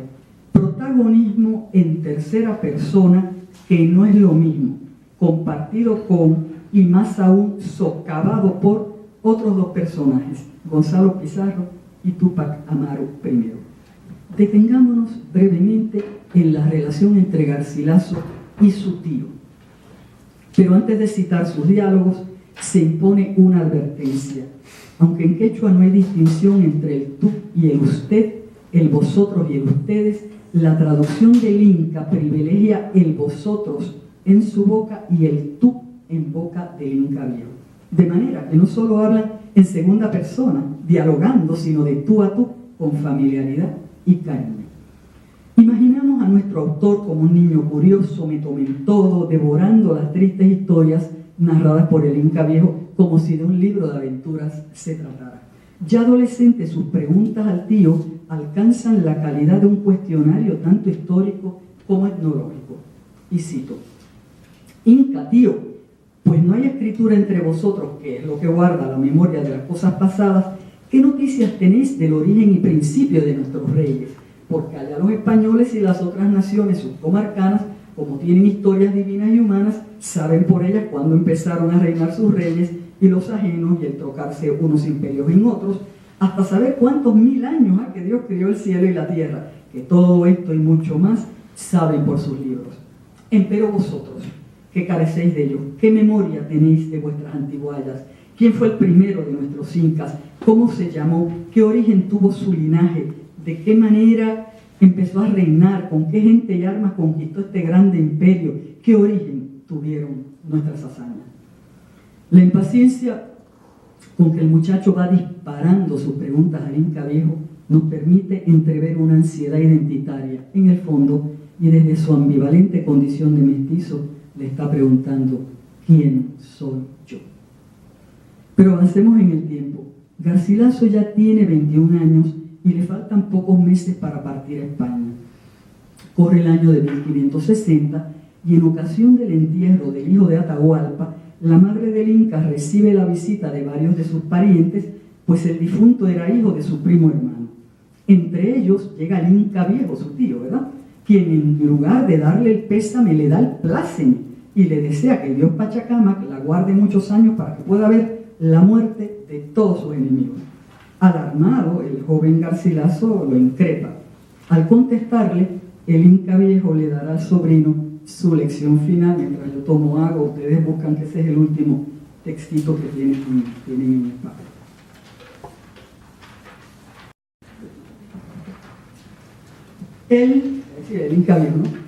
Protagonismo en tercera persona, que no es lo mismo, compartido con y más aún socavado por otros dos personajes, Gonzalo Pizarro y Túpac Amaru I. Detengámonos brevemente en la relación entre Garcilaso y su tío. Pero antes de citar sus diálogos, se impone una advertencia. Aunque en quechua no hay distinción entre el tú y el usted, el vosotros y el ustedes, la traducción del Inca privilegia el vosotros en su boca y el tú en boca del Inca viejo. De manera que no solo hablan en segunda persona, dialogando, sino de tú a tú, con familiaridad y cariño. Imaginamos a nuestro autor como un niño curioso, metomentodo, devorando las tristes historias narradas por el Inca viejo como si de un libro de aventuras se tratara. Ya adolescente, sus preguntas al tío alcanzan la calidad de un cuestionario tanto histórico como etnológico. Y cito: Inca, tío, pues no hay escritura entre vosotros, que es lo que guarda la memoria de las cosas pasadas. ¿Qué noticias tenéis del origen y principio de nuestros reyes? Porque allá los españoles y las otras naciones subcomarcanas, como tienen historias divinas y humanas, saben por ellas cuándo empezaron a reinar sus reyes y los ajenos, y el trocarse unos imperios en otros, hasta saber cuántos 1000 años que Dios crió el cielo y la tierra, que todo esto y mucho más saben por sus libros. Empero vosotros, que carecéis de ellos, ¿qué memoria tenéis de vuestras antiguallas? ¿Quién fue el primero de nuestros incas? ¿Cómo se llamó? ¿Qué origen tuvo su linaje? ¿De qué manera empezó a reinar? ¿Con qué gente y armas conquistó este grande imperio? ¿Qué origen tuvieron nuestras hazañas? La impaciencia con que el muchacho va disparando sus preguntas al Inca viejo nos permite entrever una ansiedad identitaria en el fondo, y desde su ambivalente condición de mestizo le está preguntando: ¿quién soy yo? Pero avancemos en el tiempo. Garcilaso ya tiene 21 años y le faltan pocos meses para partir a España. Corre el año de 1560 y en ocasión del entierro del hijo de Atahualpa, la madre del Inca recibe la visita de varios de sus parientes, pues el difunto era hijo de su primo hermano. Entre ellos llega el Inca viejo, su tío, ¿verdad?, quien en lugar de darle el pésame le da el pláceme y le desea que el dios Pachacamac la guarde muchos años para que pueda ver la muerte de todos sus enemigos. Alarmado, el joven Garcilaso lo increpa. Al contestarle, el Inca viejo le dará al sobrino su lección final. Mientras yo tomo agua, ustedes buscan que ese es el último textito que tienen en el papel. Él, es decir, el Inca viejo, ¿no?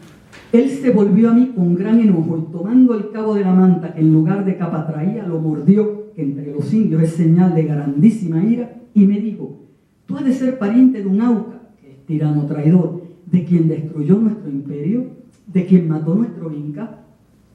Él se volvió a mí con gran enojo y tomando el cabo de la manta que en lugar de capa traía, lo mordió, que entre los indios es señal de grandísima ira, y me dijo: tú has de ser pariente de un Auca, que es tirano traidor, de quien destruyó nuestro imperio, de quien mató nuestro Inca,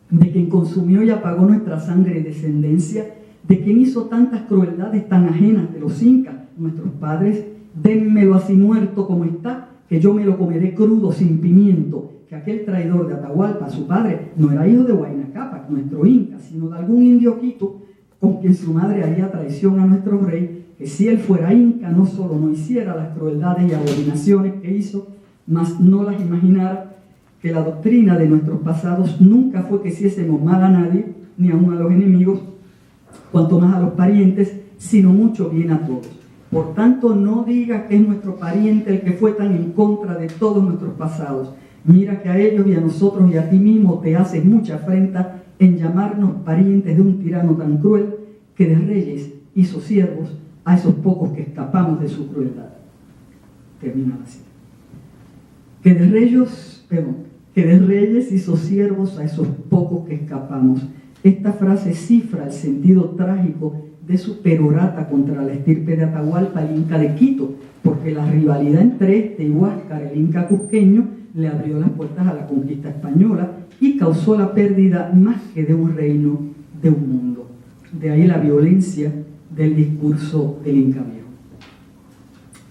de quien consumió y apagó nuestra sangre y descendencia, de quien hizo tantas crueldades tan ajenas de los incas, nuestros padres. Dénmelo así muerto como está, que yo me lo comeré crudo, sin pimiento. Que aquel traidor de Atahualpa, su padre, no era hijo de Huayna Cápac, nuestro Inca, sino de algún indio quito, con quien su madre haría traición a nuestro rey, que si él fuera Inca, no solo no hiciera las crueldades y abominaciones que hizo, mas no las imaginara. Que la doctrina de nuestros pasados nunca fue que hiciésemos mal a nadie, ni aun a los enemigos, cuanto más a los parientes, sino mucho bien a todos. Por tanto, no digas que es nuestro pariente el que fue tan en contra de todos nuestros pasados. Mira que a ellos y a nosotros y a ti mismo te haces mucha afrenta en llamarnos parientes de un tirano tan cruel, que de reyes hizo siervos a esos pocos que escapamos de su crueldad. Termina así. Que de reyes hizo siervos a esos pocos que escapamos. Esta frase cifra el sentido trágico de su perorata contra la estirpe de Atahualpa, el Inca de Quito, porque la rivalidad entre este y Huáscar, el Inca cusqueño, le abrió las puertas a la conquista española y causó la pérdida más que de un reino, de un mundo. De ahí la violencia del discurso del Inca Viejo,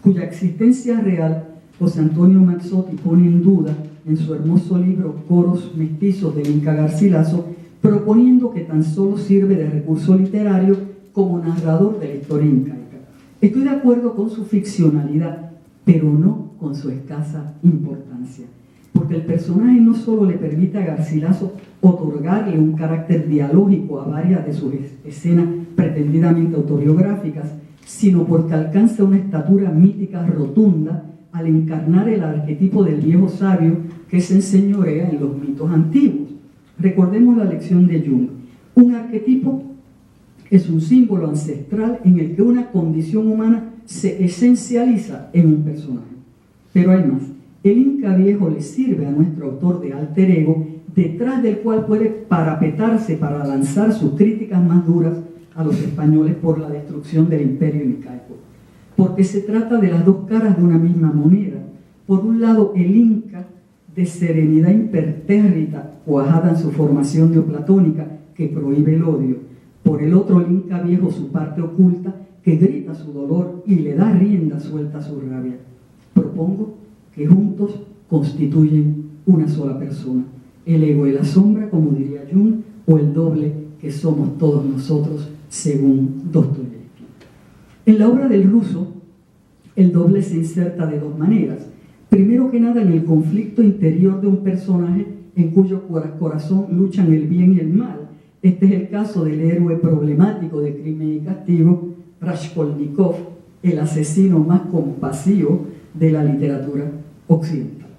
cuya existencia real José Antonio Mazzotti pone en duda en su hermoso libro Coros Mestizos del Inca Garcilaso, proponiendo que tan solo sirve de recurso literario como narrador de la historia incaica. Estoy de acuerdo con su ficcionalidad, pero no con su escasa importancia, porque el personaje no solo le permite a Garcilaso otorgarle un carácter dialógico a varias de sus escenas pretendidamente autobiográficas, sino porque alcanza una estatura mítica rotunda al encarnar el arquetipo del viejo sabio que se enseñorea en los mitos antiguos. Recordemos la lección de Jung. Un arquetipo es un símbolo ancestral en el que una condición humana se esencializa en un personaje. Pero hay más. El Inca Viejo le sirve a nuestro autor de alter ego, detrás del cual puede parapetarse para lanzar sus críticas más duras a los españoles por la destrucción del imperio incaico. Porque se trata de las dos caras de una misma moneda. Por un lado, el Inca, de serenidad impertérrita, cuajada en su formación neoplatónica, que prohíbe el odio. Por el otro, el Inca Viejo, su parte oculta, que grita su dolor y le da rienda suelta a su rabia. Propongo que juntos constituyen una sola persona. El ego y la sombra, como diría Jung, o el doble que somos todos nosotros, según Dostoyevsky. En la obra del ruso, el doble se inserta de dos maneras. Primero que nada, en el conflicto interior de un personaje en cuyo corazón luchan el bien y el mal. Este es el caso del héroe problemático de Crimen y Castigo, Raskolnikov, el asesino más compasivo de la literatura occidental.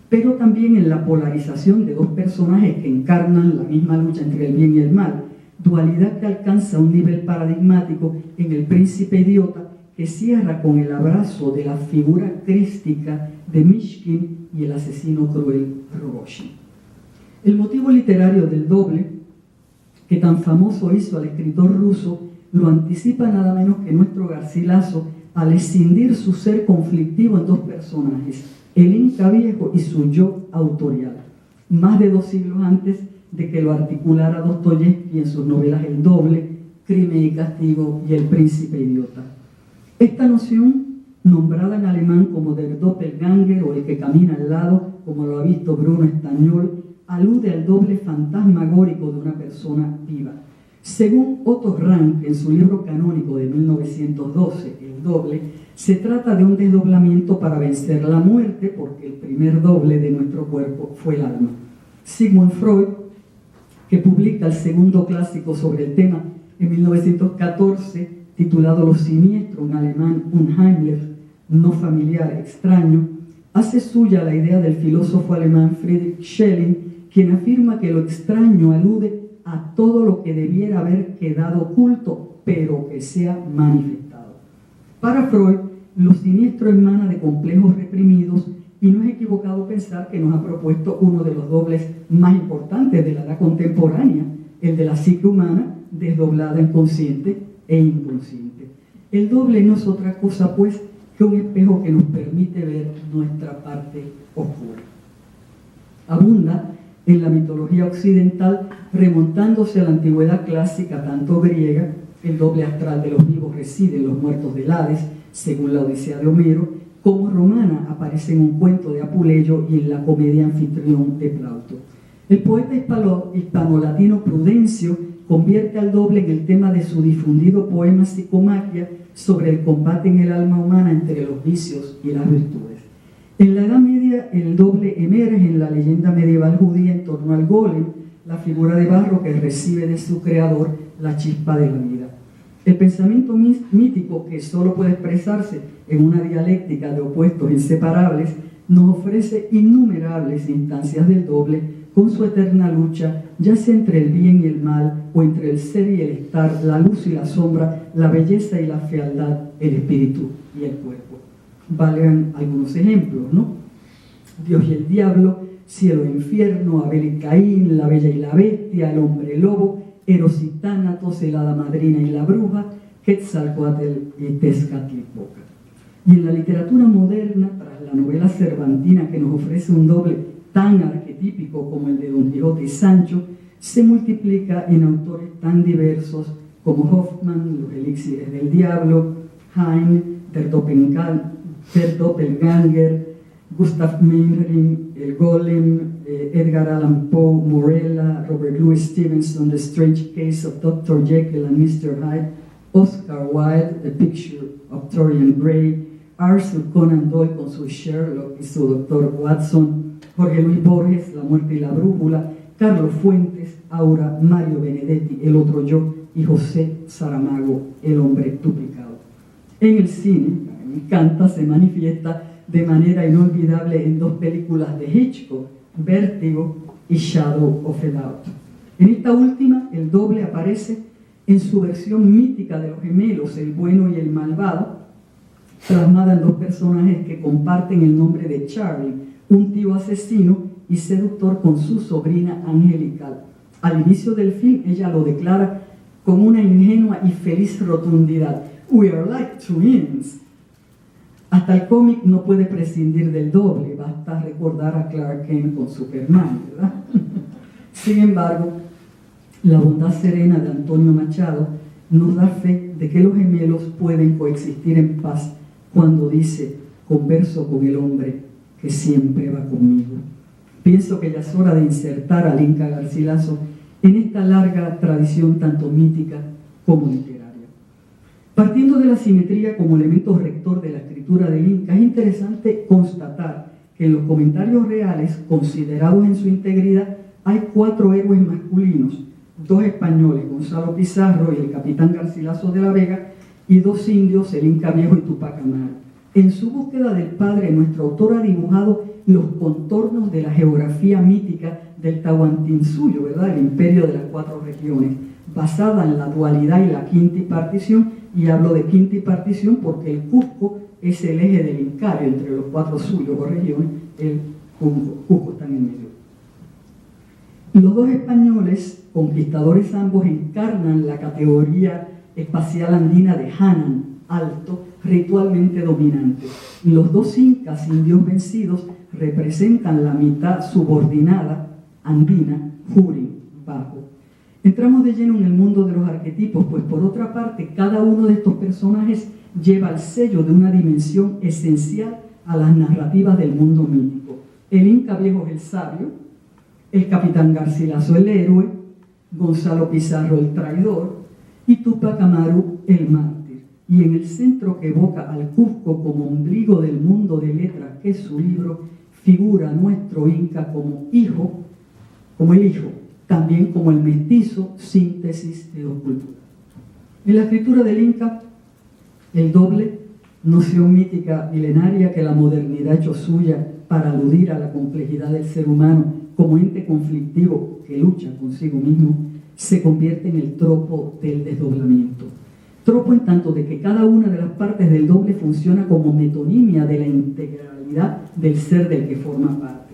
Pero también en la polarización de dos personajes que encarnan la misma lucha entre el bien y el mal, dualidad que alcanza un nivel paradigmático en El Príncipe Idiota, que cierra con el abrazo de la figura crística de Mishkin y el asesino cruel Rogojin. El motivo literario del doble, que tan famoso hizo al escritor ruso, lo anticipa nada menos que nuestro Garcilaso al escindir su ser conflictivo en dos personajes, el Inca Viejo y su yo autorial, más de 2 siglos antes de que lo articulara Dostoyevsky en sus novelas El Doble, Crimen y Castigo y El Príncipe Idiota. Esta noción, nombrada en alemán como der Doppelganger o el que camina al lado, como lo ha visto Bruno Estañol, alude al doble fantasmagórico de una persona viva. Según Otto Rank, en su libro canónico de 1912, El Doble, se trata de un desdoblamiento para vencer la muerte, porque el primer doble de nuestro cuerpo fue el alma. Sigmund Freud, que publica el segundo clásico sobre el tema en 1914, titulado Lo Siniestro, en alemán Unheimlich, no familiar, extraño, hace suya la idea del filósofo alemán Friedrich Schelling, quien afirma que lo extraño alude a todo lo que debiera haber quedado oculto, pero que se ha manifestado. Para Freud, lo siniestro emana de complejos reprimidos, y no es equivocado pensar que nos ha propuesto uno de los dobles más importantes de la edad contemporánea, el de la psique humana, desdoblada en consciente e inconsciente. El doble no es otra cosa, pues, que un espejo que nos permite ver nuestra parte oscura. Abunda en la mitología occidental, remontándose a la antigüedad clásica, tanto griega. El doble astral de los vivos reside en los muertos del Hades, según la Odisea de Homero, como romana aparece en un cuento de Apuleyo y en la comedia Anfitrión de Plauto. El poeta hispano-latino Prudencio convierte al doble en el tema de su difundido poema Psicomaquia sobre el combate en el alma humana entre los vicios y las virtudes. En la Edad Media, el doble emerge en la leyenda medieval judía en torno al golem, la figura de barro que recibe de su creador la chispa de la vida. El pensamiento mítico, que solo puede expresarse en una dialéctica de opuestos inseparables, nos ofrece innumerables instancias del doble con su eterna lucha, ya sea entre el bien y el mal, o entre el ser y el estar, la luz y la sombra, la belleza y la fealdad, el espíritu y el cuerpo. Valgan algunos ejemplos, ¿no? Dios y el diablo, cielo e infierno, Abel y Caín, la bella y la bestia, el hombre lobo, Eros y Tánatos, el hada madrina y la bruja, Quetzalcóatl y Tezcatlipoca. Y en la literatura moderna, tras la novela cervantina que nos ofrece un doble tan arquetípico como el de Don Quijote y Sancho, se multiplica en autores tan diversos como Hoffmann, Los elixires del diablo, Heine, Der Doppelganger, Gustav Meyrink, El Golem, Edgar Allan Poe, Morella, Robert Louis Stevenson, The Strange Case of Dr. Jekyll and Mr. Hyde, Oscar Wilde, The Picture of Dorian Gray, Arthur Conan Doyle con su Sherlock y su Dr. Watson, Jorge Luis Borges, La muerte y la brújula, Carlos Fuentes, Aura, Mario Benedetti, El otro yo, y José Saramago, El hombre duplicado. En el cine, me encanta, se manifiesta de manera inolvidable en dos películas de Hitchcock, Vértigo y Shadow of a Doubt. En esta última, el doble aparece en su versión mítica de los gemelos, el bueno y el malvado, plasmada en dos personajes que comparten el nombre de Charlie, un tío asesino y seductor con su sobrina angelical. Al inicio del film, ella lo declara con una ingenua y feliz rotundidad: "We are like twins". Hasta el cómic no puede prescindir del doble, basta recordar a Clark Kent con Superman, ¿verdad? Sin embargo, la bondad serena de Antonio Machado nos da fe de que los gemelos pueden coexistir en paz cuando dice: "Converso con el hombre que siempre va conmigo". Pienso que ya es hora de insertar al Inca Garcilaso en esta larga tradición tanto mítica como literaria. Partiendo de la simetría como elemento rector de la escritura del Inca, es interesante constatar que en los comentarios reales, considerados en su integridad, hay 4 héroes masculinos, 2 españoles, Gonzalo Pizarro y el capitán Garcilaso de la Vega, y 2 indios, el Inca Viejo y Tupac Amaru. En su búsqueda del padre, nuestro autor ha dibujado los contornos de la geografía mítica del Tahuantinsuyo, ¿verdad? El imperio de las 4 regiones, basada en la dualidad y la quintipartición, y hablo de quintipartición porque el Cusco es el eje del Incario entre los 4 suyos o regiones, el Cusco está en el medio. Los 2 españoles, conquistadores ambos, encarnan la categoría espacial andina de Hanan, alto, ritualmente dominante. Los 2 incas, indios vencidos, representan la mitad subordinada andina, Jurin, bajo. Entramos de lleno en el mundo de los arquetipos, pues por otra parte, cada uno de estos personajes lleva el sello de una dimensión esencial a las narrativas del mundo mítico. El Inca Viejo es el sabio, el capitán Garcilaso el héroe, Gonzalo Pizarro el traidor y Tupac Amaru el mártir. Y en el centro que evoca al Cusco como ombligo del mundo de letras que es su libro, figura nuestro Inca como hijo, como el hijo, también como el mestizo, síntesis de 2 culturas. En la escritura del Inca, el doble, noción mítica milenaria que la modernidad ha hecho suya para aludir a la complejidad del ser humano como ente conflictivo que lucha consigo mismo, se convierte en el tropo del desdoblamiento. Tropo en tanto de que cada una de las partes del doble funciona como metonimia de la integralidad del ser del que forma parte,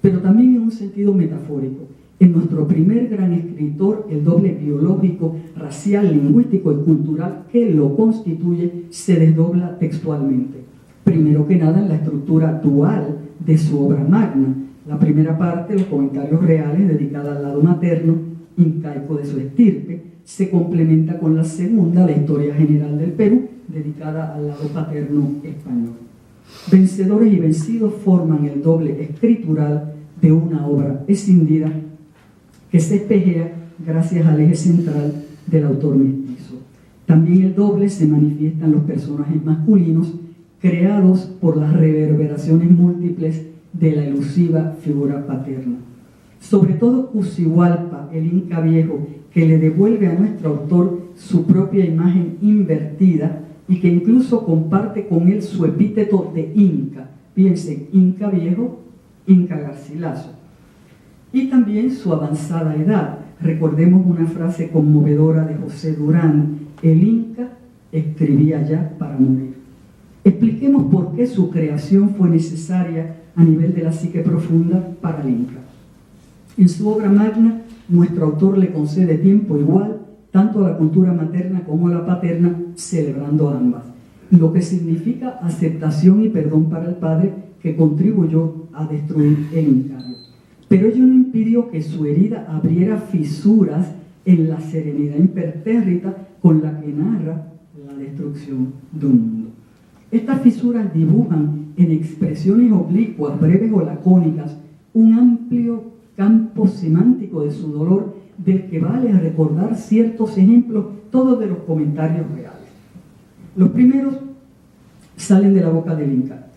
pero también en un sentido metafórico. En nuestro primer gran escritor, el doble biológico, racial, lingüístico y cultural que lo constituye se desdobla textualmente. Primero que nada en la estructura dual de su obra magna. La primera parte, los comentarios reales, dedicada al lado materno, incaico de su estirpe, se complementa con la segunda, la historia general del Perú, dedicada al lado paterno español. Vencedores y vencidos forman el doble escritural de una obra escindida que se espejea gracias al eje central del autor mestizo. También el doble se manifiesta en los personajes masculinos creados por las reverberaciones múltiples de la elusiva figura paterna. Sobre todo Cusihualpa, el Inca viejo, que le devuelve a nuestro autor su propia imagen invertida y que incluso comparte con él su epíteto de Inca. Piensen, Inca viejo, Inca Garcilaso. Y también su avanzada edad. Recordemos una frase conmovedora de José Durán: el Inca escribía ya para morir. Expliquemos por qué su creación fue necesaria a nivel de la psique profunda para el Inca. En su obra magna, nuestro autor le concede tiempo igual tanto a la cultura materna como a la paterna, celebrando ambas, lo que significa aceptación y perdón para el padre que contribuyó a destruir el Incario. Pero ello no impidió que su herida abriera fisuras en la serenidad impertérrita con la que narra la destrucción de un mundo. Estas fisuras dibujan en expresiones oblicuas, breves o lacónicas, un amplio campo semántico de su dolor, del que vale recordar ciertos ejemplos, todos de los comentarios reales. Los primeros salen de la boca del Inca: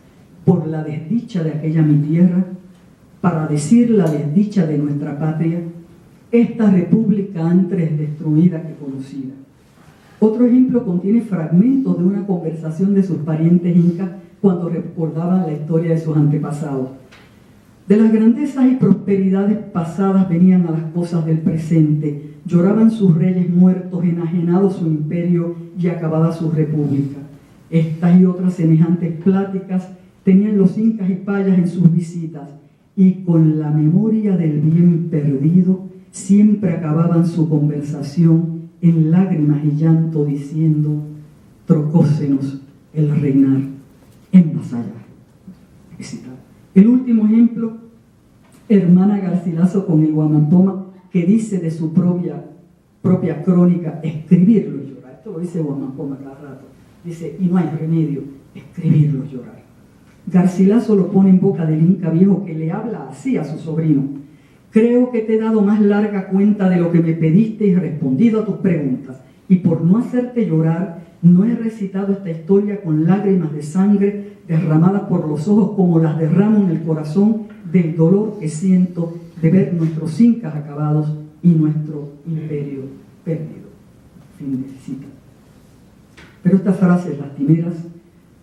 por la desdicha de aquella mi tierra, para decir la desdicha de nuestra patria, esta república antes destruida que conocida. Otro ejemplo contiene fragmentos de una conversación de sus parientes incas cuando recordaban la historia de sus antepasados. De las grandezas y prosperidades pasadas venían a las cosas del presente. Lloraban sus reyes muertos, enajenado su imperio y acabada su república. Estas y otras semejantes pláticas tenían los incas y payas en sus visitas, y con la memoria del bien perdido siempre acababan su conversación en lágrimas y llanto, diciendo: trocósenos el reinar en vasallar. El último ejemplo, hermana Garcilaso con el Guamampoma, que dice de su propia crónica: escribirlo y llorar. Esto lo dice Guamampoma cada rato. Dice: y no hay remedio, escribirlo y llorar. Garcilaso lo pone en boca del Inca viejo, que le habla así a su sobrino: creo que te he dado más larga cuenta de lo que me pediste y respondido a tus preguntas, y por no hacerte llorar no he recitado esta historia con lágrimas de sangre derramadas por los ojos como las derramo en el corazón del dolor que siento de ver nuestros incas acabados y nuestro imperio perdido. Fin de cita. Pero estas frases lastimeras,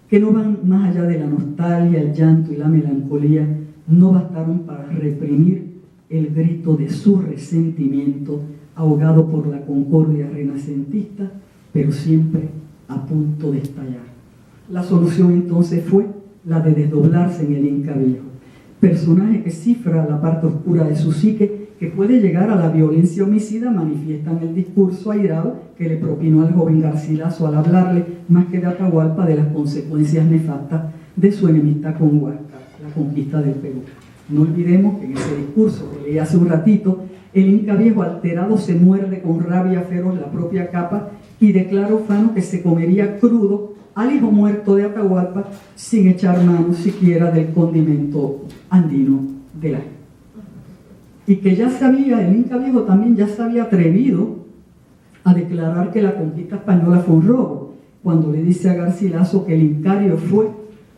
que no van más allá de la nostalgia, el llanto y la melancolía, no bastaron para reprimir el grito de su resentimiento, ahogado por la concordia renacentista, pero siempre a punto de estallar. La solución entonces fue la de desdoblarse en el Inca viejo, personaje que cifra la parte oscura de su psique, que puede llegar a la violencia homicida, manifiesta en el discurso airado que le propinó al joven Garcilaso al hablarle, más que de Atahualpa, de las consecuencias nefastas de su enemistad con Huáscar, la conquista del Perú. No olvidemos que en ese discurso que leí hace un ratito, el Inca viejo alterado se muerde con rabia feroz la propia capa y declara ufano que se comería crudo al hijo muerto de Atahualpa sin echar mano siquiera del condimento andino del ají. Y que ya sabía, el Inca viejo también ya se había atrevido a declarar que la conquista española fue un robo, cuando le dice a Garcilaso que el Incario fue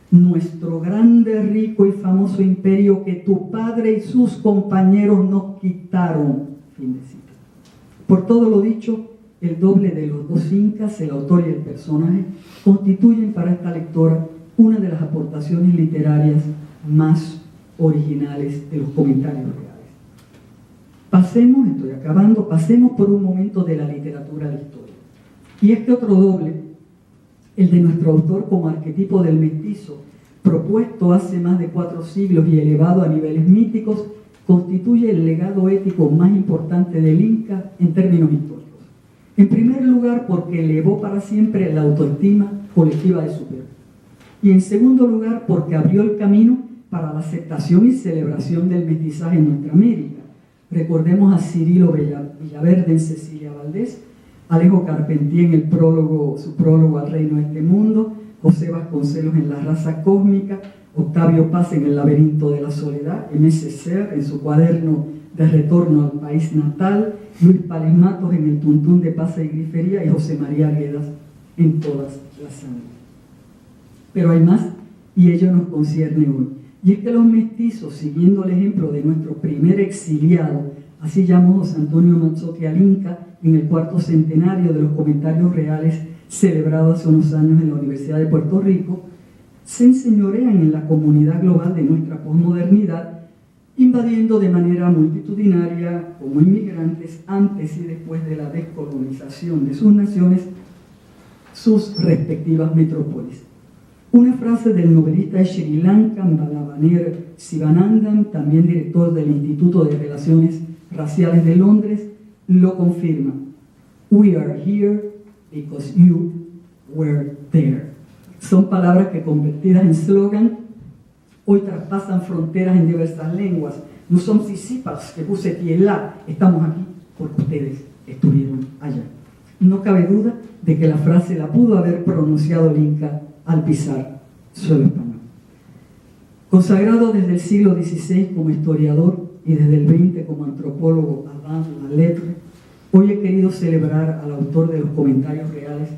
nuestro grande, rico y famoso imperio que tu padre y sus compañeros nos quitaron. Fin de cita. Por todo lo dicho, el doble de los dos incas, el autor y el personaje, constituyen para esta lectora una de las aportaciones literarias más originales de los comentarios reales. Pasemos, estoy acabando, pasemos por un momento de la literatura a la historia. Y este otro doble, el de nuestro autor como arquetipo del mestizo, propuesto hace más de 4 siglos y elevado a niveles míticos, constituye el legado ético más importante del Inca en términos históricos. En primer lugar, porque elevó para siempre la autoestima colectiva de su pueblo. Y en segundo lugar, porque abrió el camino para la aceptación y celebración del mestizaje en nuestra América. Recordemos a Cirilo Villaverde en Cecilia Valdés, Alejo Carpentier en el prólogo, su prólogo al reino de este mundo, José Vasconcelos en La raza cósmica, Octavio Paz en El laberinto de la soledad, M.S. Serres en su cuaderno de retorno al país natal, Luis Pález Matos en El tuntún de Pasa y Grifería y José María Guedas en Todas las sangres. Pero hay más, y ello nos concierne hoy. Y es que los mestizos, siguiendo el ejemplo de nuestro primer exiliado, así llamó José Antonio Mazzotti al Inca en el 4º centenario de los comentarios reales celebrado hace unos años en la Universidad de Puerto Rico, se enseñorean en la comunidad global de nuestra posmodernidad, invadiendo de manera multitudinaria como inmigrantes antes y después de la descolonización de sus naciones, sus respectivas metrópolis. Una frase del novelista de Sri Lanka, Balabanir Sivanandam, también director del Instituto de Relaciones Raciales de Londres, lo confirma. We are here because you were there. Son palabras que, convertidas en slogan, hoy traspasan fronteras en diversas lenguas. No son sisipas que puse tielá, estamos aquí porque ustedes estuvieron allá. No cabe duda de que la frase la pudo haber pronunciado el Inca al pisar suelo español. Consagrado desde el siglo XVI como historiador y desde el XX como antropólogo avant la lettre, hoy he querido celebrar al autor de los comentarios reales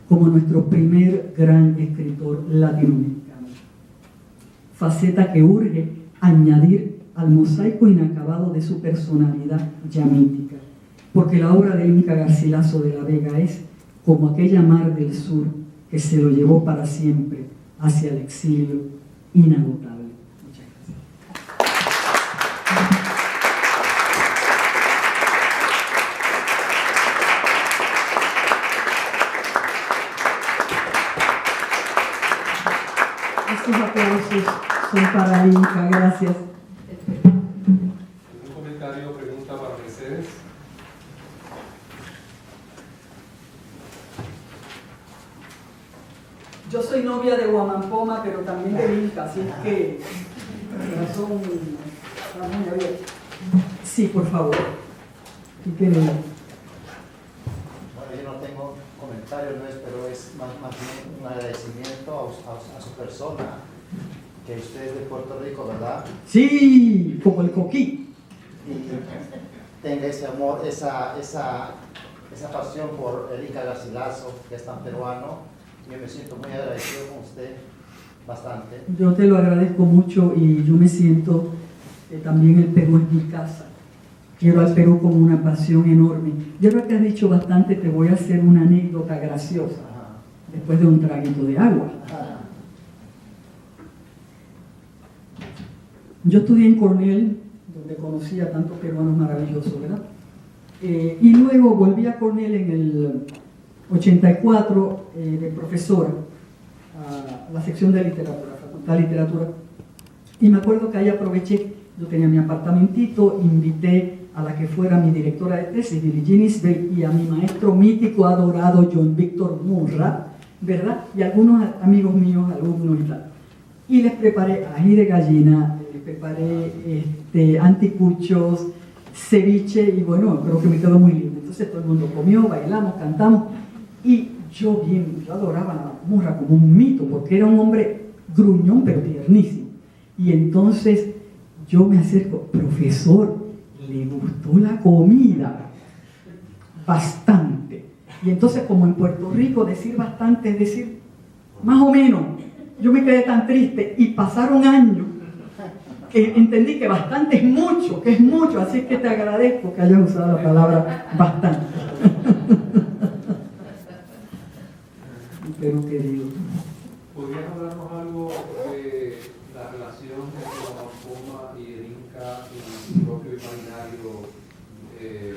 como nuestro primer gran escritor latinoamericano. Faceta que urge añadir al mosaico inacabado de su personalidad ya mítica, porque la obra del Inca Garcilaso de la Vega es como aquella mar del sur que se lo llevó para siempre hacia el exilio inagotable. Muchas gracias. Estos aplausos son para el Inca, gracias. ¿Un comentario o pregunta para Mercedes? Yo soy novia de Huamampoma, pero también de Inca, así que son muy abiertos. Sí, por favor. ¿Qué queremos? Bueno, yo no tengo comentarios, pero es más bien un agradecimiento a su persona, que usted es de Puerto Rico, ¿verdad? Sí, como el coquí. Y tenga ese amor, esa pasión por el Inca Garcilaso, que es tan peruano. Yo me siento muy agradecido con usted, bastante. Yo te lo agradezco mucho y yo me siento que también el Perú es mi casa. Quiero al Perú con una pasión enorme. Yo creo que has dicho bastante, te voy a hacer una anécdota graciosa, después de un traguito de agua. Yo estudié en Cornell, donde conocí a tantos peruanos maravillosos, ¿verdad? Y luego volví a Cornell en el 84 de profesora a la sección de literatura, Facultad de Literatura. Y me acuerdo que ahí aproveché, yo tenía mi apartamentito, invité a la que fuera mi directora de tesis, Virginia Isbell, y a mi maestro mítico, adorado John Víctor Murra, ¿verdad? Y algunos amigos míos, alumnos y tal. Y les preparé ají de gallina, les preparé anticuchos, ceviche, y bueno, creo que me quedó muy lindo. Entonces todo el mundo comió, bailamos, cantamos, y yo adoraba a Murra como un mito, porque era un hombre gruñón, pero tiernísimo. Y entonces yo me acerco, profesor, ¿le gustó la comida? Bastante. Y entonces, como en Puerto Rico decir bastante es decir más o menos, yo me quedé tan triste y pasaron años que entendí que bastante es mucho, que es mucho, así que te agradezco que hayas usado la palabra bastante. Pero querido, ¿Podrías hablarnos algo de la relación entre la Huamampoma y el Inca y su propio imaginario de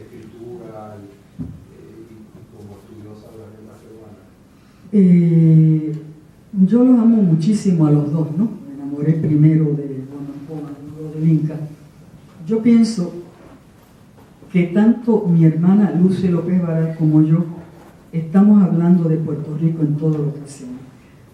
escritura y como estudiosa de la lengua peruana? yo los amo muchísimo a los dos, ¿no? Me enamoré primero de Huamampoma, luego del Inca. Yo pienso que tanto mi hermana Luce López Varal como yo estamos hablando de Puerto Rico en todo lo que hacemos.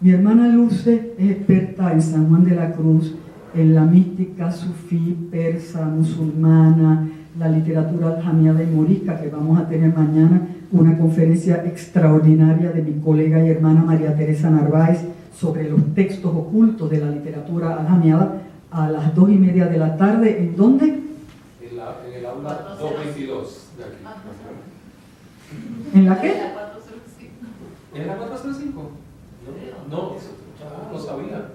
Mi hermana Luce es experta en San Juan de la Cruz, en la mística sufí, persa, musulmana, la literatura aljamiada y morisca, que vamos a tener mañana una conferencia extraordinaria de mi colega y hermana María Teresa Narváez sobre los textos ocultos de la literatura aljamiada a las 2:30 de la tarde. ¿En dónde? En el aula 222 de aquí. ¿En la qué? ¿En la 405? No, no sabía.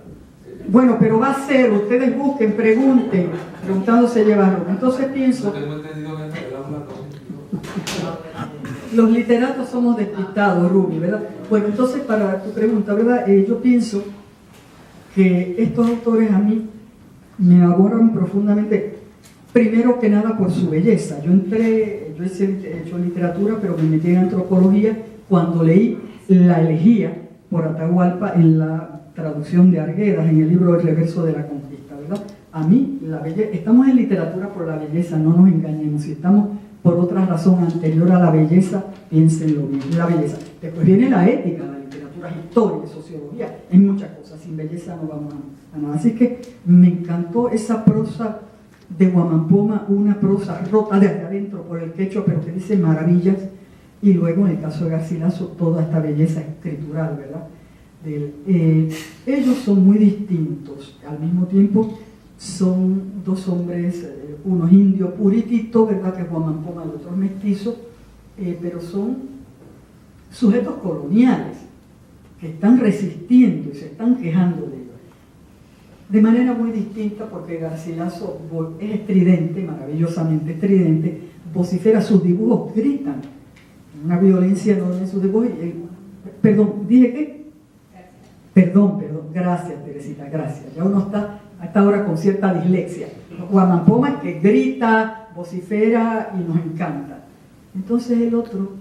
Bueno, pero va a ser, ustedes busquen, pregunten, preguntando se llevaron. Entonces pienso, No tengo entendido que en el aula 222. los literatos somos despistados, Ruby, ¿verdad? Bueno, entonces para tu pregunta, ¿verdad? Yo pienso que estos autores a mí me adoran profundamente, primero que nada por su belleza. Yo he hecho literatura, pero me metí en antropología cuando leí La Elegía por Atahualpa en la traducción de Arguedas en el libro El Reverso de la Conquista, ¿verdad? A mí, la belleza, estamos en literatura por la belleza, no nos engañemos. Si estamos por otra razón anterior a la belleza, piénsenlo bien, la belleza. Después viene la ética, la literatura, historia, sociología, hay muchas cosas. Sin belleza no vamos a nada. Así que me encantó esa prosa de Guamampoma, una prosa rota desde adentro por el quechua, pero que dice maravillas. Y luego, en el caso de Garcilaso, toda esta belleza escritural, ¿verdad? Ellos son muy distintos. Al mismo tiempo, son dos hombres, unos indios purititos, ¿verdad? Que es Guamampoma, el otro es mestizo, pero son sujetos coloniales que están resistiendo y se están quejando de ellos. De manera muy distinta, porque Garcilaso es estridente, maravillosamente estridente, vocifera, sus dibujos gritan, una violencia enorme en sus dibujos. Perdón, ¿dije qué? Perdón, gracias Teresita, gracias. Ya uno está a esta hora con cierta dislexia. Guamampoma es que grita, vocifera y nos encanta. Entonces el otro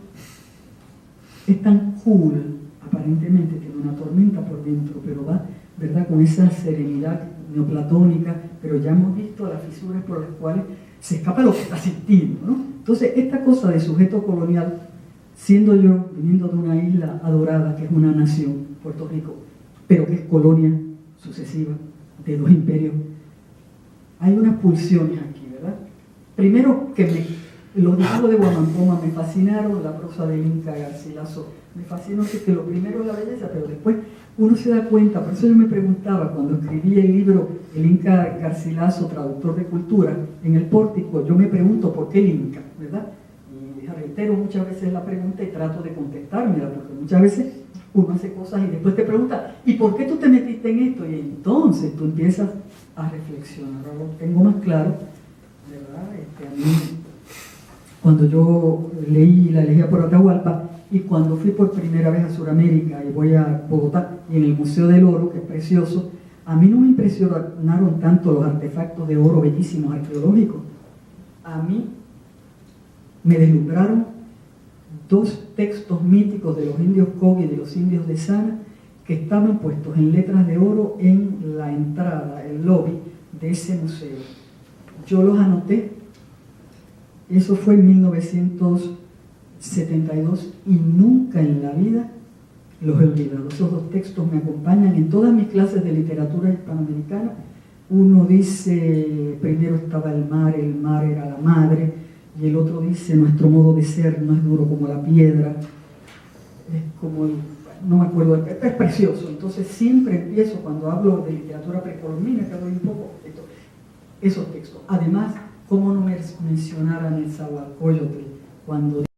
es tan cool, aparentemente tiene una tormenta por dentro, pero va, ¿verdad?, con esa serenidad neoplatónica, pero ya hemos visto las fisuras por las cuales se escapa lo que está sintiendo, ¿no? Entonces esta cosa de sujeto colonial, siendo yo viniendo de una isla adorada que es una nación, Puerto Rico, pero que es colonia sucesiva de dos imperios, hay unas pulsiones aquí, ¿verdad? Primero que los dibujos de Guamampoma me fascinaron, la prosa del Inca Garcilaso me fascinó, que lo primero es la belleza, pero después uno se da cuenta. Por eso yo me preguntaba cuando escribí el libro El Inca Garcilaso, traductor de cultura, en el pórtico, yo me pregunto por qué el Inca, ¿verdad? Y reitero muchas veces la pregunta y trato de contestármela, porque muchas veces uno hace cosas y después te pregunta, ¿y por qué tú te metiste en esto? Y entonces tú empiezas a reflexionar. Ahora lo tengo más claro, ¿verdad? A mí, cuando yo leí La Elegía por Atahualpa y cuando fui por primera vez a Sudamérica y voy a Bogotá y en el Museo del Oro, que es precioso, a mí no me impresionaron tanto los artefactos de oro bellísimos arqueológicos. A mí me deslumbraron dos textos míticos de los indios Cogi y de los indios de Sana que estaban puestos en letras de oro en la entrada, el lobby de ese museo. Yo los anoté, eso fue en 1972 y nunca en la vida los he olvidado. Esos dos textos me acompañan en todas mis clases de literatura hispanoamericana. Uno dice, primero estaba el mar era la madre, y el otro dice, nuestro modo de ser no es duro como la piedra, es como no me acuerdo, es precioso. Entonces siempre empiezo cuando hablo de literatura precolombina, que doy un poco esos textos. Además, ¿cómo no mencionar a Nezahualcóyotl cuando dice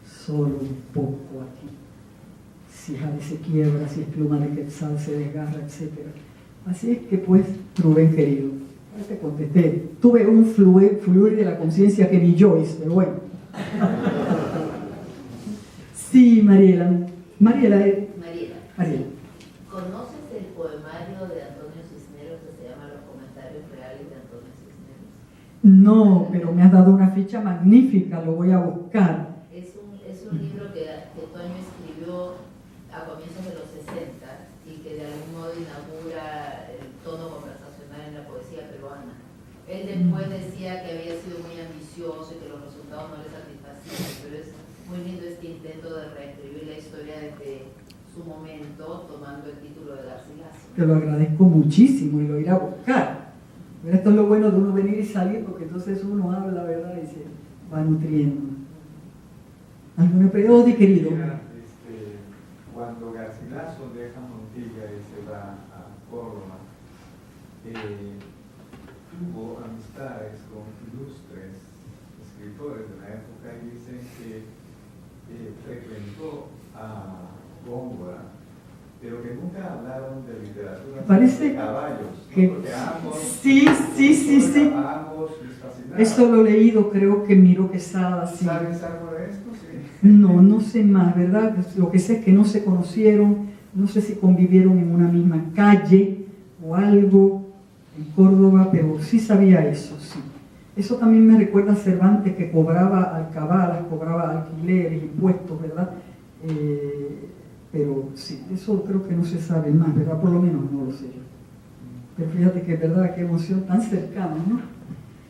solo un poco aquí? Si Jade se quiebra, si es pluma de quetzal se desgarra, etc. Así es que pues, Rubén querido, te contesté, tuve un fluir de la conciencia que ni Joyce, pero bueno. Sí, Mariela. ¿Conoces el poemario de Antonio Cisneros que se llama Los Comentarios Reales de Antonio Cisneros? No, pero me has dado una ficha magnífica, lo voy a buscar. Es un libro que Toño escribió a comienzos de los 60 y que de algún modo inaugura el tono conversacional en la poesía peruana. Él después decía que había sido muy ambicioso y que los resultados no le satisfacían, pero es muy lindo este intento de reescribir la historia desde su momento, tomando el título de Garcilaso. Te lo agradezco muchísimo y lo iré a buscar. Pero esto es lo bueno de uno venir y salir, porque entonces uno habla, ¿verdad? Y se va nutriendo. ¿Alguna pregunta, querido? Cuando Garcilaso deja Montilla y se va a Córdoba, tuvo amistades con ilustres escritores de la época y dicen que frecuentó a Góngora, pero que nunca hablaron de literatura Parece de caballos, que ¿no? Porque ambos, sí. ambos les fascinaba. Eso lo he leído, creo que Miro Quesada, sí. ¿Sabes algo de esto? Sí. No sé más, ¿verdad? Lo que sé es que no se conocieron, no sé si convivieron en una misma calle o algo en Córdoba, pero sí sabía eso, sí. Eso también me recuerda a Cervantes, que cobraba alcabalas, cobraba alquileres, impuestos, ¿verdad? Pero sí, eso creo que no se sabe más, ¿verdad? Por lo menos no lo sé yo. Pero fíjate que es verdad, qué emoción tan cercana, ¿no?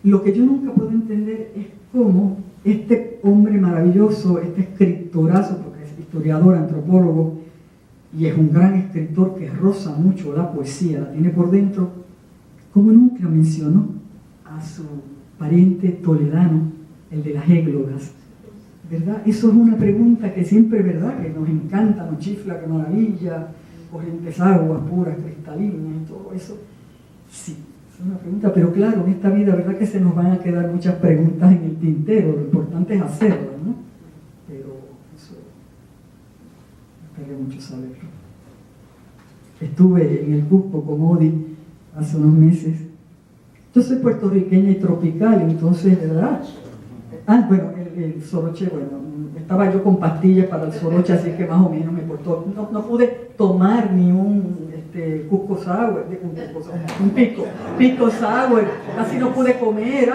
Lo que yo nunca puedo entender es cómo este hombre maravilloso, este escritorazo, porque es historiador, antropólogo, y es un gran escritor que roza mucho la poesía, la tiene por dentro, cómo nunca mencionó a su pariente toledano, el de las églogas, ¿verdad? Eso es una pregunta que siempre, ¿verdad?, que nos encanta, nos chifla, que maravilla, corrientes aguas puras, cristalinas y todo eso. Sí, es una pregunta, pero claro, en esta vida, ¿verdad?, que se nos van a quedar muchas preguntas en el tintero, lo importante es hacerlas, ¿no? Pero eso, me gustaría mucho saberlo. Estuve en el Cusco con Odi hace unos meses. Yo soy puertorriqueña y tropical, entonces, ¿verdad? Bueno, el soroche, bueno, estaba yo con pastillas para el soroche, así que más o menos me portó. No pude tomar ni un Cusco sour, un pico sour, casi no pude comer,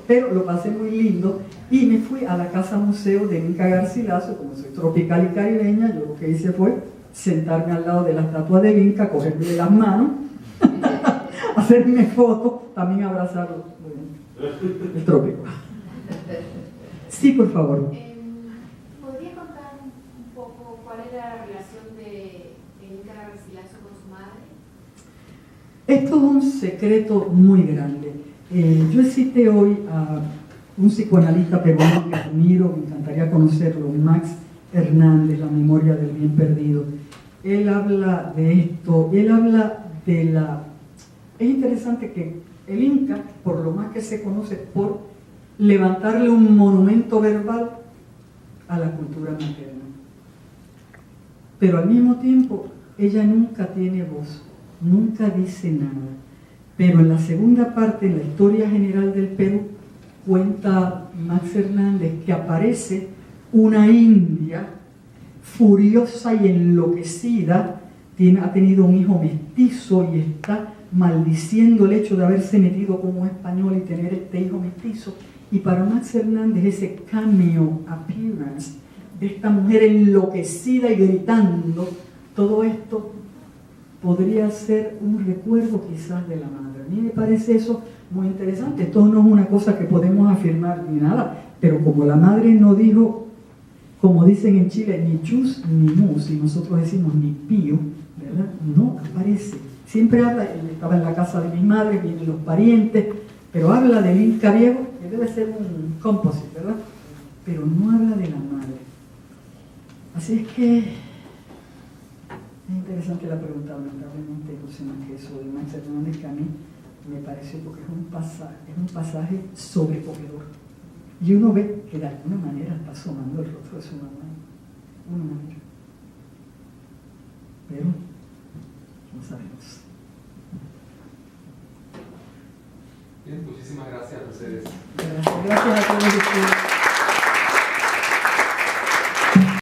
pero lo pasé muy lindo y me fui a la casa museo de Inca Garcilaso. Como soy tropical y caribeña, yo lo que hice fue sentarme al lado de la estatua de Inca, cogerle las manos, hacerme fotos, también abrazarlo, el trópico. Sí, por favor. ¿Podría contar un poco cuál era la relación de Inca Garcilaso con su madre? Esto es un secreto muy grande. Yo cité hoy a un psicoanalista peruano que admiro, me encantaría conocerlo, Max Hernández, La memoria del bien perdido. Él habla de esto, él habla de la... Es interesante que el Inca, por lo más que se conoce, por levantarle un monumento verbal a la cultura materna. Pero al mismo tiempo, ella nunca tiene voz, nunca dice nada. Pero en la segunda parte, en la historia general del Perú, cuenta Max Hernández que aparece una india furiosa y enloquecida, ha tenido un hijo mestizo y está maldiciendo el hecho de haberse metido como español y tener este hijo mestizo. Y para Max Hernández, ese cameo appearance de esta mujer enloquecida y gritando, todo esto podría ser un recuerdo quizás de la madre. A mí me parece eso muy interesante. Esto no es una cosa que podemos afirmar ni nada, pero como la madre no dijo, como dicen en Chile, ni chus ni mus, y nosotros decimos ni pío, ¿verdad? No aparece. Siempre habla, estaba en la casa de mi madre, vienen los parientes, pero habla del Inca viejo, que debe ser un composite, ¿verdad? Pero no habla de la madre. Así es que es interesante la pregunta, lamentablemente no sé más que eso de Max Hernández, que a mí me pareció, porque es un pasaje sobrecogedor. Y uno ve que de alguna manera está asomando el rostro de su mamá, de una manera. Pero no sabemos. Bien, muchísimas gracias a ustedes. Gracias a todos ustedes.